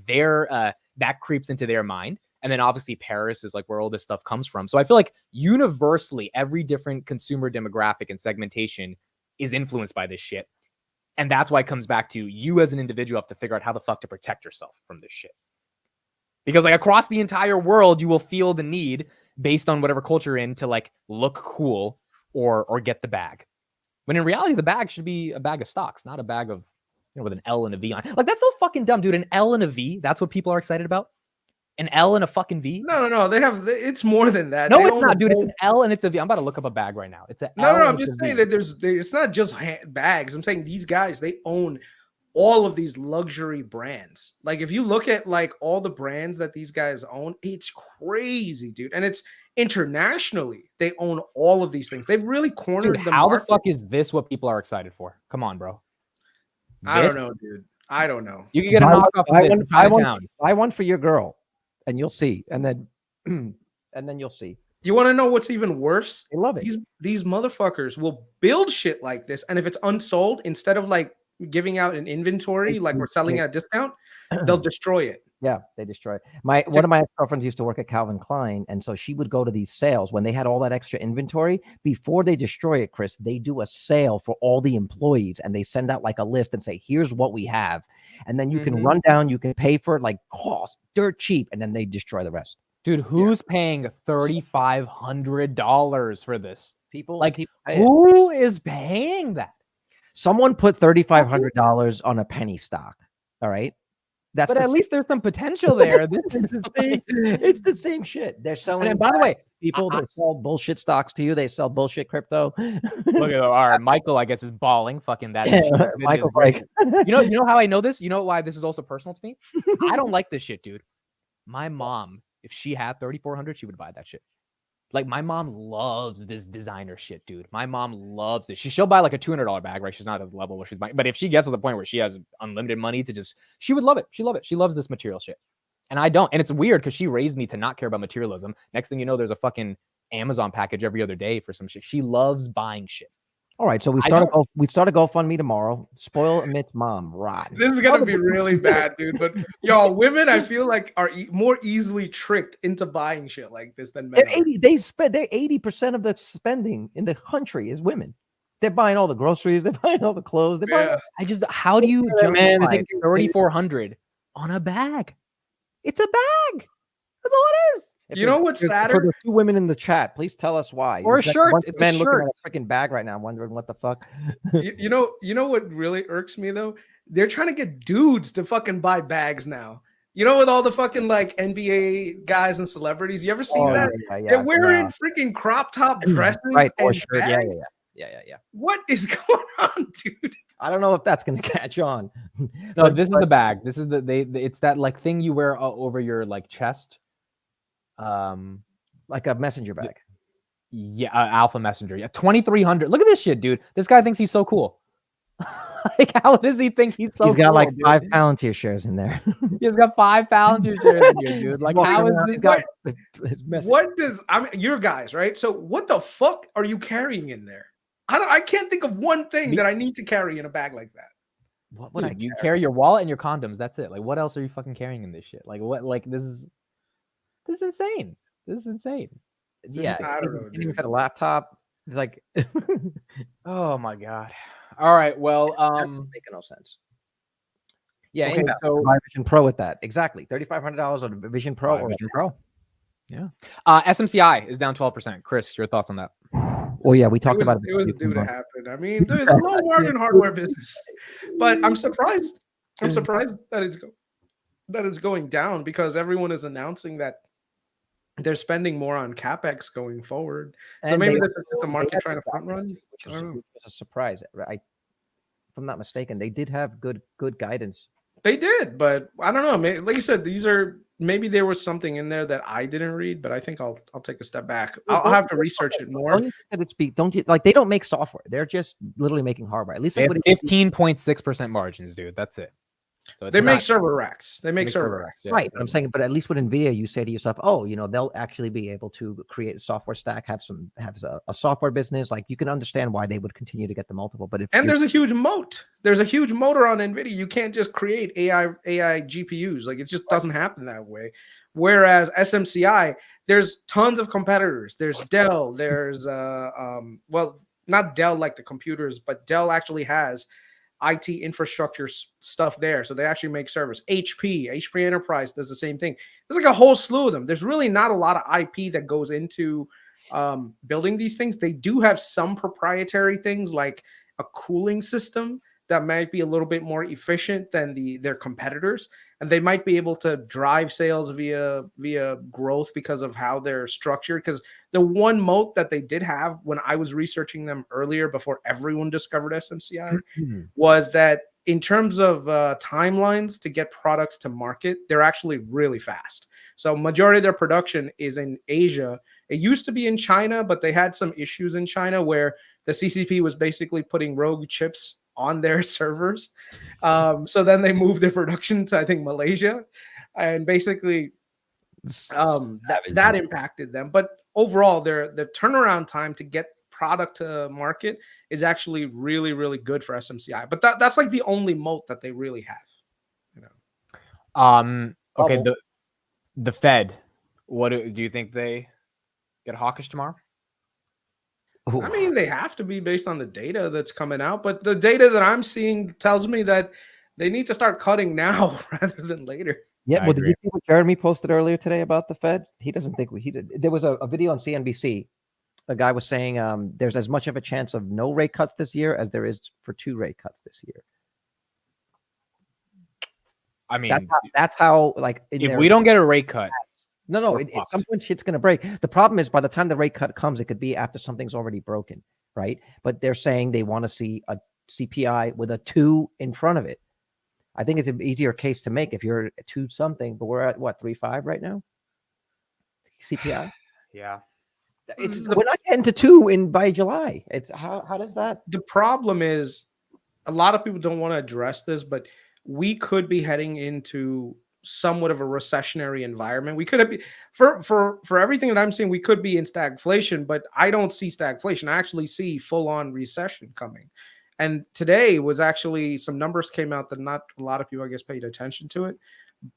that creeps into their mind. And then obviously Paris is like where all this stuff comes from. So I feel like universally, every different consumer demographic and segmentation is influenced by this shit. And that's why it comes back to you as an individual have to figure out how the fuck to protect yourself from this shit. Because like across the entire world, you will feel the need based on whatever culture you're in to like look cool or get the bag. When in reality, the bag should be a bag of stocks, not a bag of, you know, with an L and a V on. Like, that's so fucking dumb, dude. An L and a V, that's what people are excited about? An L and a fucking V? No. It's more than that. No, it's not, dude. It's an L and it's a V. I'm about to look up a bag right now. It's an L. I'm just saying that it's not just bags. I'm saying these guys, they own all of these luxury brands. Like, if you look at like all the brands that these guys own, it's crazy, dude. And it's internationally, they own all of these things. They've really cornered the how market. The fuck is this what people are excited for? Come on, bro. I don't know, dude. I don't know. You can get a knockoff of this in Chinatown. Buy one for your girl, and you'll see. And then you'll see. You want to know what's even worse? They love it. These motherfuckers will build shit like this, and if it's unsold, instead of like giving out an inventory, like we're selling at a discount, they'll destroy it. Yeah, they destroy it. One of my girlfriends used to work at Calvin Klein, and so she would go to these sales when they had all that extra inventory. Before they destroy it, Chris, they do a sale for all the employees, and they send out like a list and say, "Here's what we have," and then you can run down, you can pay for it like cost dirt cheap, and then they destroy the rest. Dude, who's paying $3,500 for this? People like, people who is paying that? Someone put $3,500 on a penny stock. All right. But at least there's some potential there. This is the same. It's the same shit. They're selling. And by the way, people that sell bullshit stocks to you, they sell bullshit crypto. Look at all right. Michael, I guess, is balling. Fucking that. Michael's like, you know how I know this? You know why this is also personal to me? I don't like this shit, dude. My mom, if she had 3,400, she would buy that shit. Like, my mom loves this designer shit, dude. My mom loves this. She'll buy like a $200 bag, right? She's not at the level where she's buying, but if she gets to the point where she has unlimited money to just, she would love it. She love it. She loves this material shit. And I don't. And it's weird because she raised me to not care about materialism. Next thing you know, there's a fucking Amazon package every other day for some shit. She loves buying shit. All right, so we start a GoFundMe tomorrow. Spoil Amit's mom, rotten. This is gonna be really bad, dude. But y'all, women, I feel like are more easily tricked into buying shit like this than men. They're 80% of the spending in the country is women. They're buying all the groceries. They're buying all the clothes. How do you justify 3,400 on a bag? It's a bag. That's all it is. You know what's sadder? For the two women in the chat, please tell us why. Or a shirt. It's man a looking shirt. at a freaking bag right now, wondering what the fuck. you know what really irks me though? They're trying to get dudes to fucking buy bags now. You know, with all the fucking like NBA guys and celebrities. You ever seen that? Yeah, They're wearing freaking crop top dresses, right? Or and shirt. bags. Yeah. What is going on, dude? I don't know if that's gonna catch on. No, this is the bag. This is it's that like thing you wear over your like chest. Like a messenger bag. Yeah, Alpha Messenger. Yeah, 2,300. Look at this shit, dude. This guy thinks he's so cool. Like, how does he think he's so? He's got cool, like dude? 5 Palantir shares in there. He's got 5 Palantir shares in here, dude. Like, how is this guy? What does your guys, right? So what the fuck are you carrying in there? I can't think of one thing that I need to carry in a bag like that. What would you carry your wallet and your condoms? That's it. Like, what else are you fucking carrying in this shit? Like, what? Like, this is insane. This is insane. Yeah, I don't know. He even got a laptop. It's like, oh my god. All right. Well, making no sense. Yeah. Okay, so buy Vision Pro with that. Exactly. $3,500 on a Vision Pro. Or Vision Pro. Yeah. SMCI is down 12%. Chris, your thoughts on that? Well, yeah, we talked about it. It was due to happen. I mean, there's no margin hardware business, but I'm surprised. I'm surprised that it's go. that is going down because everyone is announcing that they're spending more on capex going forward. So And maybe they that's just the also- they market had trying to good front guidance run. too, I don't know. which was a surprise. If I'm not mistaken, they did have good guidance. They did, but I don't know. Like you said, these are maybe there was something in there that I didn't read, but I think I'll take a step back. I'll have to research it more. Don't you think that don't you like they don't make software? They're just literally making hardware. At least They like have what it- 15.6% margins, dude. That's it. So it's They make not- server racks. They make make server server racks. racks, yeah. right. But I'm saying, but at least with NVIDIA, you say to yourself, oh, they'll actually be able to create a software stack, have a software business. Like you can understand why they would continue to get the multiple. But if And you- there's a huge moat. There's a huge motor on NVIDIA. You can't just create AI GPUs. Like it just doesn't happen that way. Whereas SMCI, there's tons of competitors. There's Dell. There's well, not Dell like the computers, but Dell actually has IT infrastructure stuff there. So they actually make servers. HP Enterprise does the same thing. There's like a whole slew of them. There's really not a lot of IP that goes into building these things. They do have some proprietary things like a cooling system that might be a little bit more efficient than their competitors, and they might be able to drive sales via growth because of how they're structured. Because the one moat that they did have when I was researching them earlier before everyone discovered SMCI was that in terms of timelines to get products to market, they're actually really fast. So majority of their production is in Asia. It used to be in China, but they had some issues in China where the CCP was basically putting rogue chips on their servers. So then they moved their production to, I think, Malaysia. And basically that impacted them. But overall, the turnaround time to get product to market is actually really, really good for SMCI. But that's like the only moat that they really have. Okay, the Fed. What do you think they get hawkish tomorrow? I mean, they have to be based on the data that's coming out, but the data that I'm seeing tells me that they need to start cutting now rather than later. Yeah, I well, did agree. you see what Jeremy posted earlier today about the Fed? He doesn't think he did. There was a video on CNBC. A guy was saying there's as much of a chance of no rate cuts this year as there is for 2 rate cuts this year. I mean, That's how like if we don't get a rate cut, no, at some point shit's gonna break. The problem is by the time the rate cut comes, it could be after something's already broken, right? But they're saying they want to see a CPI with a 2 in front of it. I think it's an easier case to make if you're 2 something, but we're at what 3.5 right now. CPI. yeah. We're not getting to 2 by July. It's how does that? The problem is a lot of people don't want to address this, but we could be heading into somewhat of a recessionary environment. We could be for everything that I'm seeing, we could be in stagflation, but I don't see stagflation. I actually see full-on recession coming. And today was actually some numbers came out that not a lot of people, I guess, paid attention to it.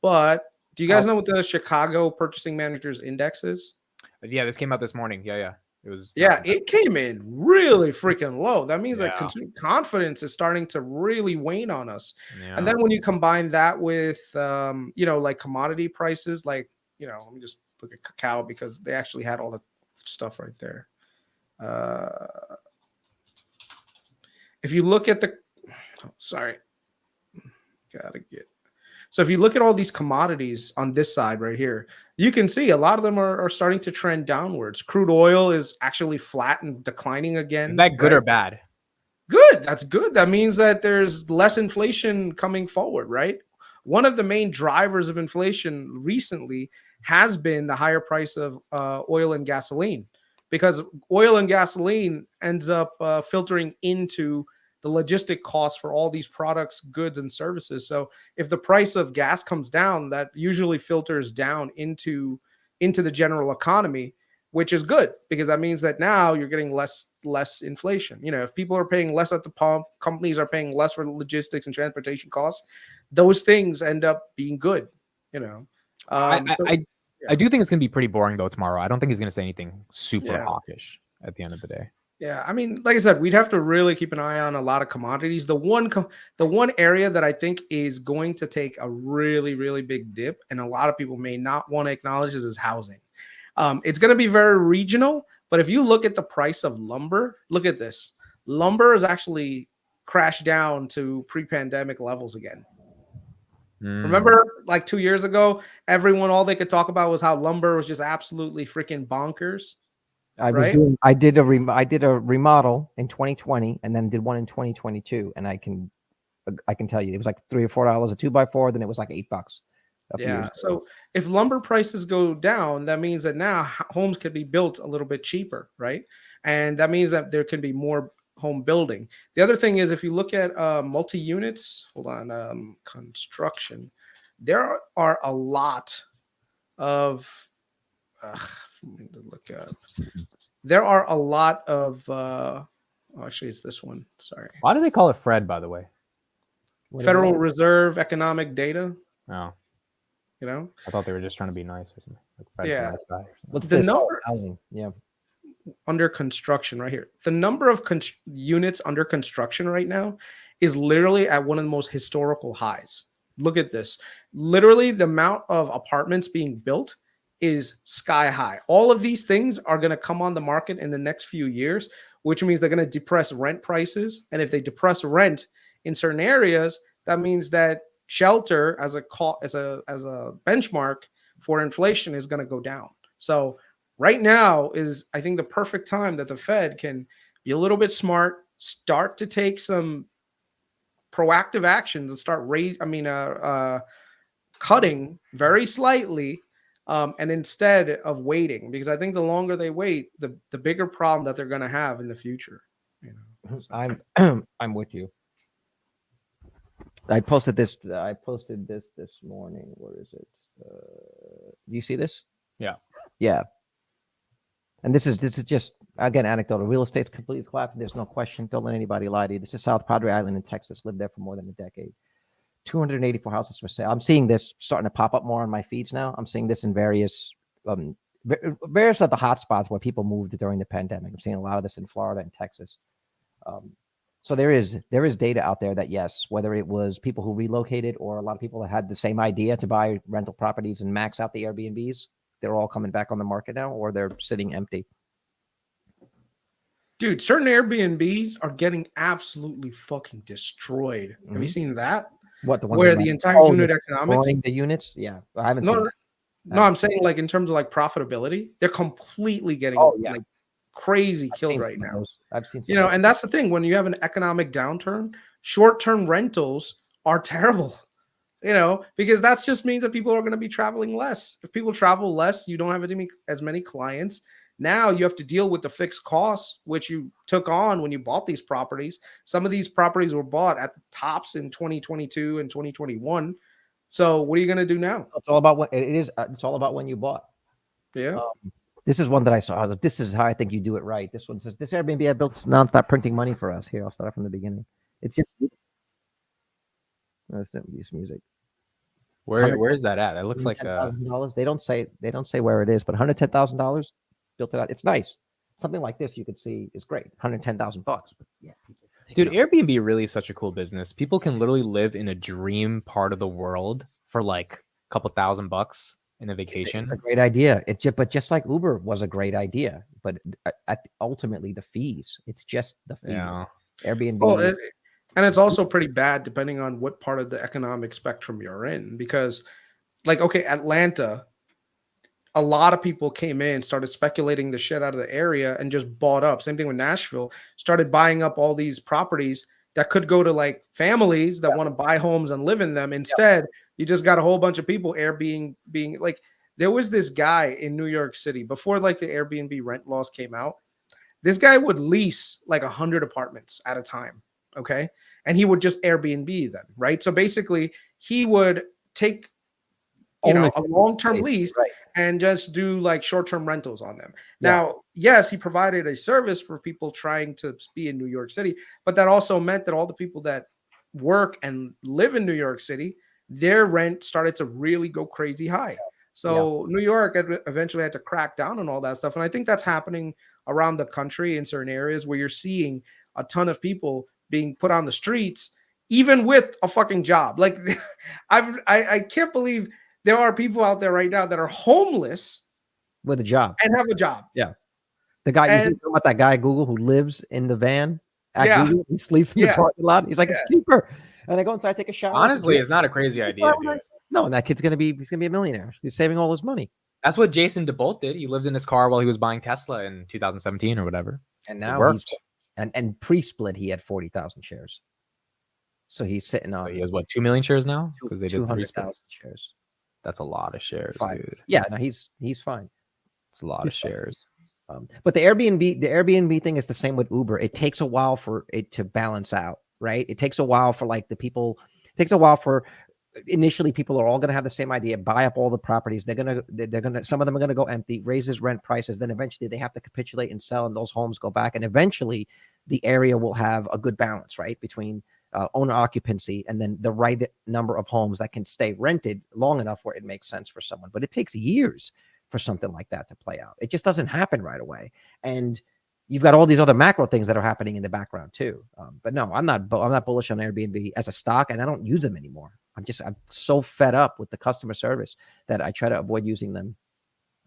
But do you guys know what the Chicago Purchasing Managers Index is? Yeah, this came out this morning. Yeah. It was. Yeah, it came in really freaking low. That means that Yeah. consumer confidence is starting to really wane on us. Yeah. And then when you combine that with, like commodity prices, like, let me just look at cacao because they actually had all the stuff right there. If you look at so if you look at all these commodities on this side right here, you can see a lot of them are starting to trend downwards. Crude oil is actually flat and declining again. Is that good or bad? Good. That's good. That means that there's less inflation coming forward, right? One of the main drivers of inflation recently has been the higher price of oil and gasoline, because oil and gasoline ends up filtering into the logistic costs for all these products, goods, and services. So if the price of gas comes down, that usually filters down into the general economy, which is good because that means that now you're getting less inflation. If people are paying less at the pump, companies are paying less for logistics and transportation costs, those things end up being good. I do think it's gonna be pretty boring though tomorrow. I don't think he's gonna say anything super hawkish at the end of the day. Yeah, I mean, like I said, we'd have to really keep an eye on a lot of commodities. The one area that I think is going to take a really, really big dip, and a lot of people may not want to acknowledge this, is housing. It's going to be very regional, but if you look at the price of lumber, look at this. Lumber has actually crashed down to pre-pandemic levels again. Remember, like 2 years ago, everyone all they could talk about was how lumber was just absolutely freaking bonkers. I did a remodel in 2020 and then did one in 2022, and I can tell you it was like $3 or $4 a 2x4. Then it was like $8. Yeah. So if lumber prices go down, that means that now homes could be built a little bit cheaper, right? And that means that there can be more home building. The other thing is, if you look at multi-units, construction, there are a lot of there are a lot of actually it's this one. Sorry. Why do they call it Fred, by the way? Federal Reserve Economic Data. Oh. You know, I thought they were just trying to be nice or something. Like yeah. What's the number? Yeah. Under construction right here. The number of units under construction right now is literally at one of the most historical highs. Look at this. Literally, the amount of apartments being built is sky high. All of these things are going to come on the market in the next few years, which means they're going to depress rent prices. And if they depress rent in certain areas, that means that shelter as a benchmark for inflation is going to go down. So right now is, I think, the perfect time that the Fed can be a little bit smart, start to take some proactive actions and start cutting very slightly, and instead of waiting, because I think the longer they wait, the bigger problem that they're going to have in the future. You know? I'm with you. I posted this this morning. Where is it? Do you see this? Yeah. Yeah. And this is just, again, anecdotal. Real estate's completely collapsed. There's no question. Don't let anybody lie to you. This is South Padre Island in Texas. Lived there for more than a decade. 284 houses for sale. I'm seeing this starting to pop up more on my feeds now. I'm seeing this in various of the hot spots where people moved during the pandemic. I'm seeing a lot of this in Florida and Texas. So there is data out there that, yes, whether it was people who relocated or a lot of people that had the same idea to buy rental properties and max out the Airbnbs, they're all coming back on the market now, or they're sitting empty. Dude, certain Airbnbs are getting absolutely fucking destroyed. Mm-hmm. Have you seen that? What, the ones where the entire unit economics? The units? Yeah, I haven't seen that. No, I'm saying like in terms of like profitability, they're completely getting like crazy killed right now. I've seen, you know, and that's the thing, when you have an economic downturn, short-term rentals are terrible, you know, because that just means that people are going to be traveling less. If people travel less, you don't have as many clients. Now you have to deal with the fixed costs, which you took on when you bought these properties. Some of these properties were bought at the tops in 2022 and 2021. So what are you going to do now? It's all about what it is. It's all about when you bought. Yeah. This is one that I saw. This is how I think you do it right. This one says, this Airbnb I built now stop printing money for us. Here, I'll start from the beginning. It's just, that's this music. Where is that at? It looks like $110,000. They don't say where it is, but $110,000 built it out. It's nice. Something like this you could see is great. $110,000. But yeah, dude, Airbnb really is such a cool business. People can literally live in a dream part of the world for like a couple $1,000 in a vacation. It's a great idea. But just like Uber was a great idea, but ultimately the fees. It's just the fees. Yeah. Airbnb. Well, and it's also pretty bad depending on what part of the economic spectrum you're in, because like, okay, Atlanta, a lot of people came in, started speculating the shit out of the area and just bought up. Same thing with Nashville, started buying up all these properties that could go to like families that want to buy homes and live in them. Instead, you just got a whole bunch of people Airbnb being like, there was this guy in New York City before like the Airbnb rent laws came out. This guy would lease like 100 apartments at a time. Okay. And he would just Airbnb them. Right. So basically he would take, a long-term lease and just do like short-term rentals on them. Now, yes, he provided a service for people trying to be in New York City, but that also meant that all the people that work and live in New York City, their rent started to really go crazy high. So New York eventually had to crack down on all that stuff. And I think that's happening around the country in certain areas where you're seeing a ton of people being put on the streets, even with a fucking job. Like I can't believe there are people out there right now that are homeless with a job and have a job. Yeah. The guy, you see about that guy at Google who lives in the van at Google, he sleeps in the parking lot. He's like, it's cheaper. and I go inside, take a shower. Honestly, it's not a crazy idea to do it. No, and that kid's he's gonna be a millionaire. He's saving all his money. That's what Jason DeBolt did. He lived in his car while he was buying Tesla in 2017 or whatever. And now he's and pre-split, he had 40,000 shares. So he's sitting on. So he has what, 2 million shares now? Because they did 200,000 shares. That's a lot of shares, dude. Yeah, no, he's fine. It's a lot of shares. But the Airbnb thing is the same with Uber. It takes a while for it to balance out, right? It takes a while for like initially people are all going to have the same idea, buy up all the properties. They're going to, some of them are going to go empty, raises rent prices. Then eventually they have to capitulate and sell, and those homes go back. And eventually the area will have a good balance, right? Between owner occupancy and then the right number of homes that can stay rented long enough where it makes sense for someone. But it takes years for something like that to play out. It just doesn't happen right away. And you've got all these other macro things that are happening in the background too. But no, I'm not bullish on Airbnb as a stock, and I don't use them anymore. I'm so fed up with the customer service that I try to avoid using them.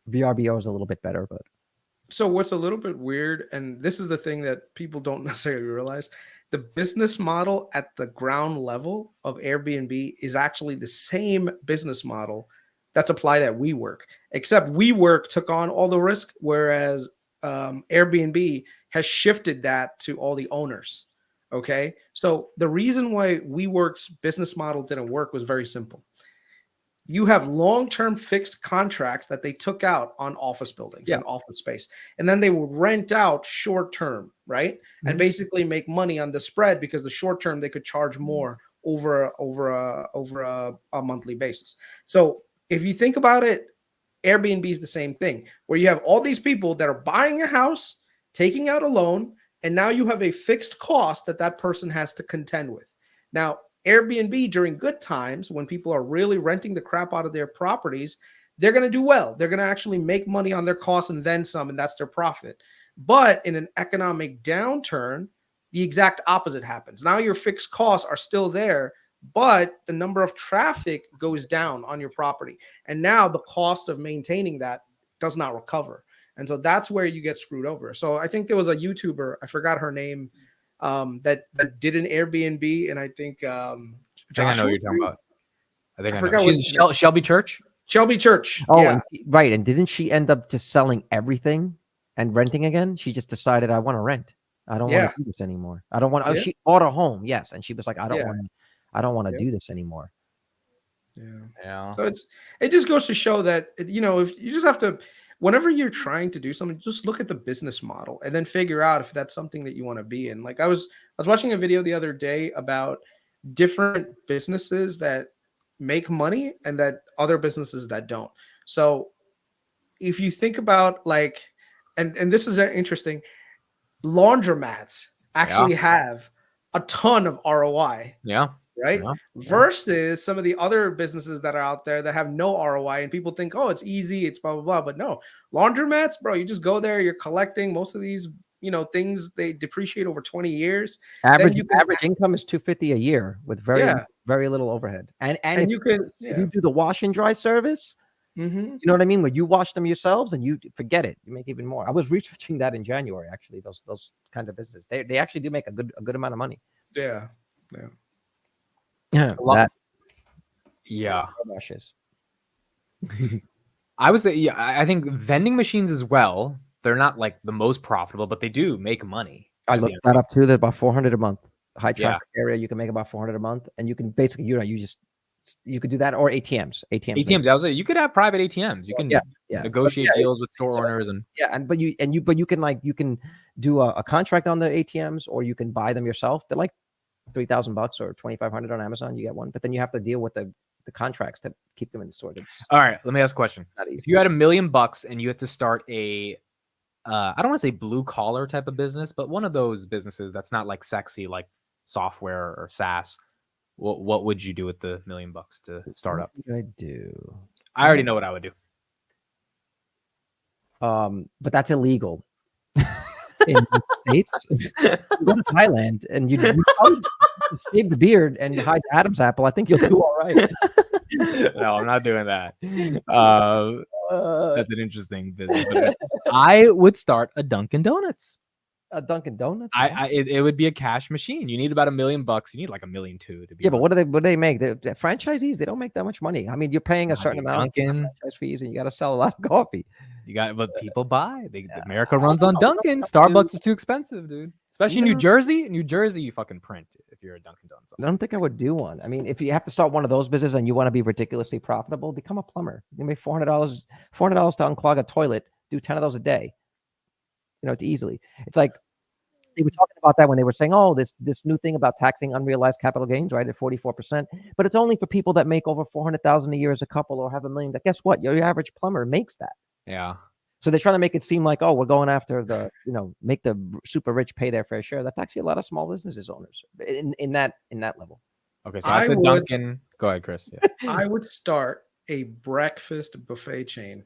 VRBO is a little bit better, but. So what's a little bit weird, and this is the thing that people don't necessarily realize, the business model at the ground level of Airbnb is actually the same business model that's applied at WeWork, except WeWork took on all the risk, whereas Airbnb has shifted that to all the owners. Okay. So the reason why WeWork's business model didn't work was very simple. You have long-term fixed contracts that they took out on office buildings and office space, and then they would rent out short-term, right? Mm-hmm. And basically make money on the spread, because the short-term they could charge more over a monthly basis. So if you think about it, Airbnb is the same thing, where you have all these people that are buying a house, taking out a loan, and now you have a fixed cost that person has to contend with. Now, Airbnb, during good times, when people are really renting the crap out of their properties, they're going to do well. They're going to actually make money on their costs and then some, and that's their profit. But in an economic downturn, the exact opposite happens. Now your fixed costs are still there, but the number of traffic goes down on your property. And now the cost of maintaining that does not recover. And so that's where you get screwed over. So I think there was a YouTuber, I forgot her name, that did an Airbnb, and I think I know what you're talking about. I forgot. She's Shelby Church. Shelby Church. Oh, yeah. Right. And didn't she end up just selling everything and renting again? She just decided, I want to rent. I don't want to do this anymore. I don't want. Oh, she bought a home. Yes, and she was like, I don't want to do this anymore. Yeah. So it just goes to show that, if you just have to. Whenever you're trying to do something, just look at the business model and then figure out if that's something that you want to be in. Like I was watching a video the other day about different businesses that make money and that other businesses that don't. So if you think about like, and this is interesting, laundromats actually have a ton of ROI. Yeah. Right. Yeah. Versus some of the other businesses that are out there that have no ROI, and people think, oh, it's easy, it's blah, blah, blah. But no, laundromats, bro, you just go there, you're collecting most of these, things, they depreciate over 20 years. Average income is $250 a year with very little overhead. And if you do the wash and dry service, you know what I mean? Where you wash them yourselves and you forget it, you make even more. I was researching that in January, actually, those kinds of businesses. They actually do make a good amount of money. Yeah. I think vending machines as well, they're not like the most profitable, but they do make money. I looked that up too. They're about $400 a month. High traffic area, you can make about $400 a month, and you can basically, you could do that, or ATMs. I was like, you could have private ATMs. You can negotiate deals with store owners, and but you can do a contract on the ATMs, or you can buy them yourself. They're like $3,000 or $2,500 on Amazon. You get one, but then you have to deal with the contracts to keep them in the store. All right, let me ask a question. If you had $1 million and you had to start a I don't want to say blue collar type of business, but one of those businesses that's not like sexy, like software or SaaS, what would you do with the $1 million to start up? What would I do? I already know what I would do. But that's illegal. In the States, you go to Thailand and you shave the beard and you hide the Adam's apple. I think you'll do all right. No, I'm not doing that. That's an interesting business. I would start a Dunkin' Donuts. a Dunkin' Donuts. It would be a cash machine. You need about $1 million. You need like $1.2 million to be. Yeah, but what do they make? The franchisees, they don't make that much money. I mean, you're paying a certain amount of franchise fees, and you got to sell a lot of coffee. You got, but people buy. America runs on Dunkin'. Starbucks is too expensive, dude. Especially in New Jersey. New Jersey, you fucking print if you're a Dunkin' Donuts. I don't think I would do one. I mean, if you have to start one of those businesses and you want to be ridiculously profitable, become a plumber. You make $400 to unclog a toilet. Do 10 of those a day. You know, it's easily. It's like they were talking about that when they were saying, "Oh, this new thing about taxing unrealized capital gains, right, at 44%." But it's only for people that make over $400,000 a year as a couple or have $1 million. Guess what? Your average plumber makes that. Yeah. So they're trying to make it seem like, oh, we're going after the, make the super rich pay their fair share. That's actually a lot of small businesses owners in that level. Okay, so I said Dunkin'. Go ahead, Chris. Yeah. I would start a breakfast buffet chain.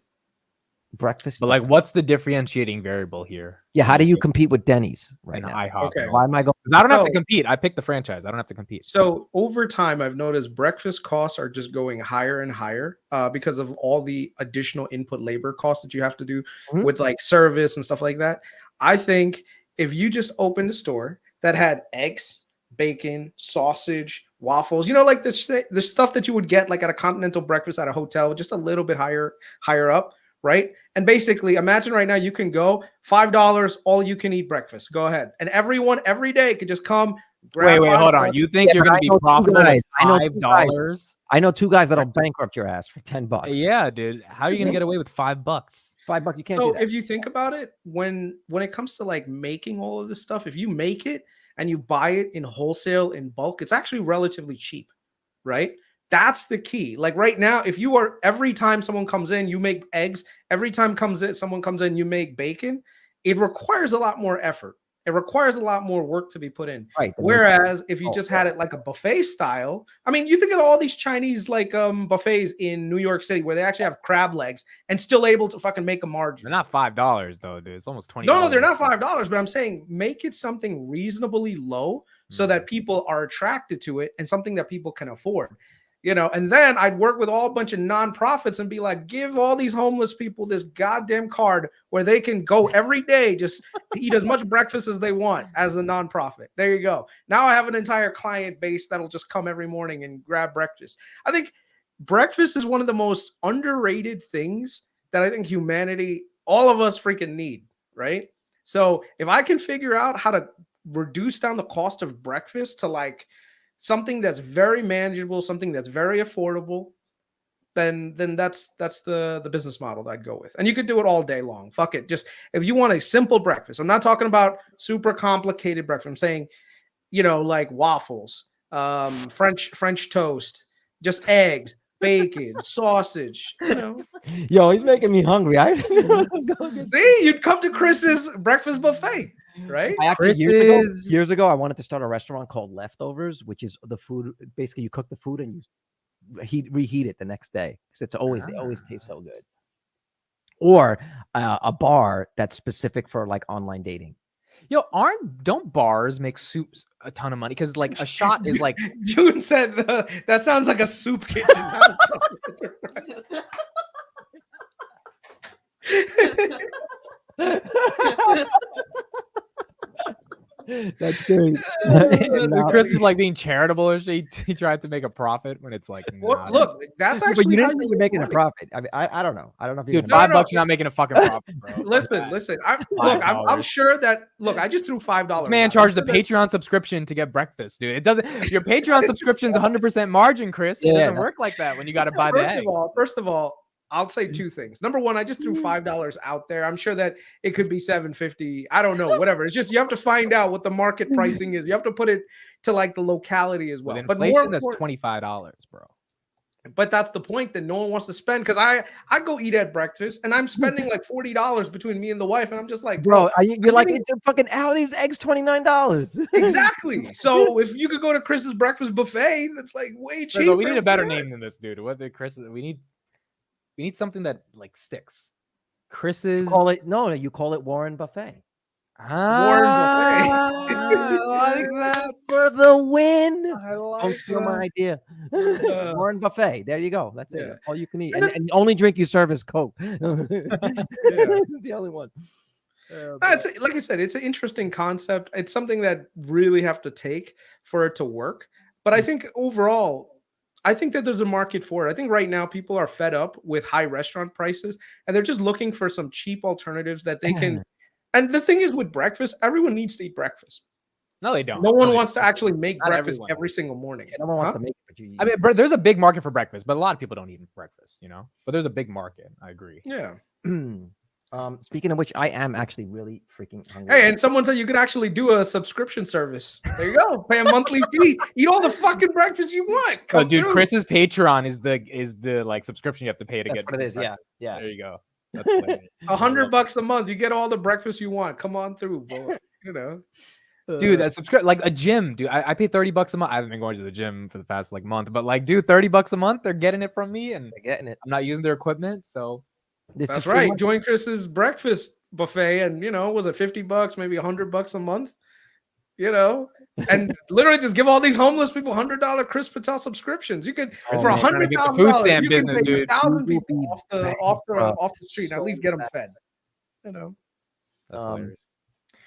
Breakfast, but like, what's the differentiating variable here? Yeah, how do you compete with Denny's right now? IHOP. Okay. Why am I going? I don't have to compete. I picked the franchise. I don't have to compete. So over time, I've noticed breakfast costs are just going higher and higher because of all the additional input labor costs that you have to do with like service and stuff like that. I think if you just opened a store that had eggs, bacon, sausage, waffles, like the stuff that you would get like at a continental breakfast at a hotel, just a little bit higher up. Right. And basically imagine right now you can go $5, all you can eat breakfast. Go ahead. And everyone every day could just come grab. Wait, hold on. You think you're going to be profitable at $5? I know two guys that'll bankrupt your ass for $10. Yeah, dude. How are you going to get away with $5? $5, you can't. So do that. if you think about it, when it comes to like making all of this stuff, if you make it and you buy it in wholesale in bulk, it's actually relatively cheap, right? That's the key. Like right now, if you are every time someone comes in, you make eggs. Every time someone comes in, you make bacon. It requires a lot more effort. It requires a lot more work to be put in. Right. Whereas if you just had it like a buffet style, I mean, you think of all these Chinese like buffets in New York City where they actually have crab legs and still able to fucking make a margin. They're not $5 though, dude. It's almost $20. No, they're not $5. But I'm saying make it something reasonably low so that people are attracted to it and something that people can afford. And then I'd work with all a bunch of nonprofits and be like, give all these homeless people this goddamn card where they can go every day, just eat as much breakfast as they want as a nonprofit. There you go. Now I have an entire client base that'll just come every morning and grab breakfast. I think breakfast is one of the most underrated things that I think humanity, all of us freaking need, right? So if I can figure out how to reduce down the cost of breakfast to like something that's very manageable, something that's very affordable, then that's the business model that I'd go with. And you could do it all day long. Fuck it. Just if you want a simple breakfast, I'm not talking about super complicated breakfast. I'm saying, like waffles, French toast, just eggs, bacon, sausage. Yo, he's making me hungry. See, you'd come to Chris's breakfast buffet. Right. Years ago, I wanted to start a restaurant called Leftovers, which is the food. Basically, you cook the food and you reheat it the next day because they always taste so good. Or a bar that's specific for like online dating. Yo, don't bars make soups a ton of money? Because like a shot is like June said that sounds like a soup kitchen. That's great. Chris is like being charitable or shit. He tried to make a profit when it's like, well, look, that's actually but you didn't think you're making a profit. I mean, I don't know. I don't know if dude, $5 you're not making a fucking profit, bro. Listen. I'm sure that I just threw $5. This man charged a Patreon subscription to get breakfast, dude. It doesn't. Your Patreon subscription's 100% margin, Chris. It doesn't work like that when you got to buy the eggs. First of all, I'll say two things. Number one, I just threw $5 out there. I'm sure that it could be $7.50. I don't know, whatever. It's just you have to find out what the market pricing is. You have to put it to like the locality as well. With inflation, that's $25, bro. But that's the point that no one wants to spend because I go eat at breakfast and I'm spending like $40 between me and the wife, and I'm just like, bro, you're like, it's a fucking how are these eggs $29? Exactly. So if you could go to Chris's breakfast buffet, that's like way cheaper. So we need a better name than this, dude. What the Chris? We need something that like sticks. Chris's. You call it Warren Buffet. Warren Buffet. I like that for the win. I like Don't steal my idea. Warren Buffet. There you go. That's it. All you can eat. And the only drink you serve is Coke. The only one. It's like I said, it's an interesting concept. It's something that really have to take for it to work. But I think overall, I think that there's a market for it. I think right now people are fed up with high restaurant prices and they're just looking for some cheap alternatives that they can. And the thing is with breakfast, everyone needs to eat breakfast. No, they don't. No one wants to actually make Not breakfast everyone. every single morning. No one wants to make it, but you. I mean, there's a big market for breakfast, but a lot of people don't eat breakfast, you know. But there's a big market. I agree. Yeah. Speaking of which, I am actually really freaking hungry. Hey, and someone said you could actually do a subscription service. There you go. Pay a monthly fee. Eat all the fucking breakfast you want. Oh, Come dude, through. Chris's Patreon is the like subscription you have to pay to That's get. what it is. Yeah, yeah. There you go. That's hilarious. $100 a month. You get all the breakfast you want. Come on through, boy. You know. Dude, that like a gym, dude. I pay $30 a month. I haven't been going to the gym for the past like month, but like, dude, $30 a month, they're getting it from me, and They're getting it. I'm not using their equipment, so This That's is right. free Join Chris's breakfast buffet, and was it $50, maybe $100 a month? And literally just give all these homeless people $100 Chris Patel subscriptions. You could for man, trying to get the $100,000 food stamp you can business, take dude. 1,000 You people will be off the street and at so least get them fast. fed. that's Um, hilarious.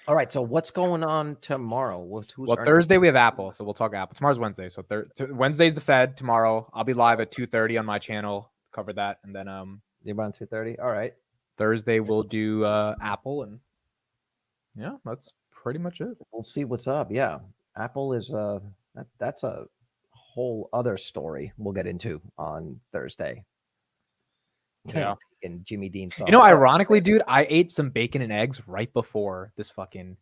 All right. So what's going on tomorrow? Who's Well, earning- Thursday we have Apple, so we'll talk Apple. Tomorrow's Wednesday, so Wednesday's the Fed. Tomorrow I'll be live at 2:30 on my channel, cover that, and then You're about 2:30. All right. Thursday we'll do Apple, and yeah, that's pretty much it. We'll see what's up. Yeah. Apple is that's a whole other story we'll get into on Thursday. Yeah. And Jimmy Dean saw. You know, ironically, dude, I ate some bacon and eggs right before this fucking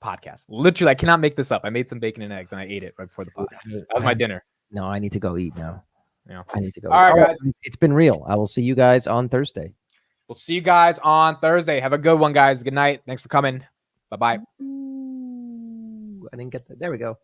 podcast. Literally, I cannot make this up. I made some bacon and eggs and I ate it right before the podcast. That was my dinner. No, I need to go eat now. Yeah. I need to go. All right, eat. guys. It's been real. I will see you guys on Thursday. We'll see you guys on Thursday. Have a good one, guys. Good night. Thanks for coming. Bye-bye. Ooh, I didn't get that. There we go.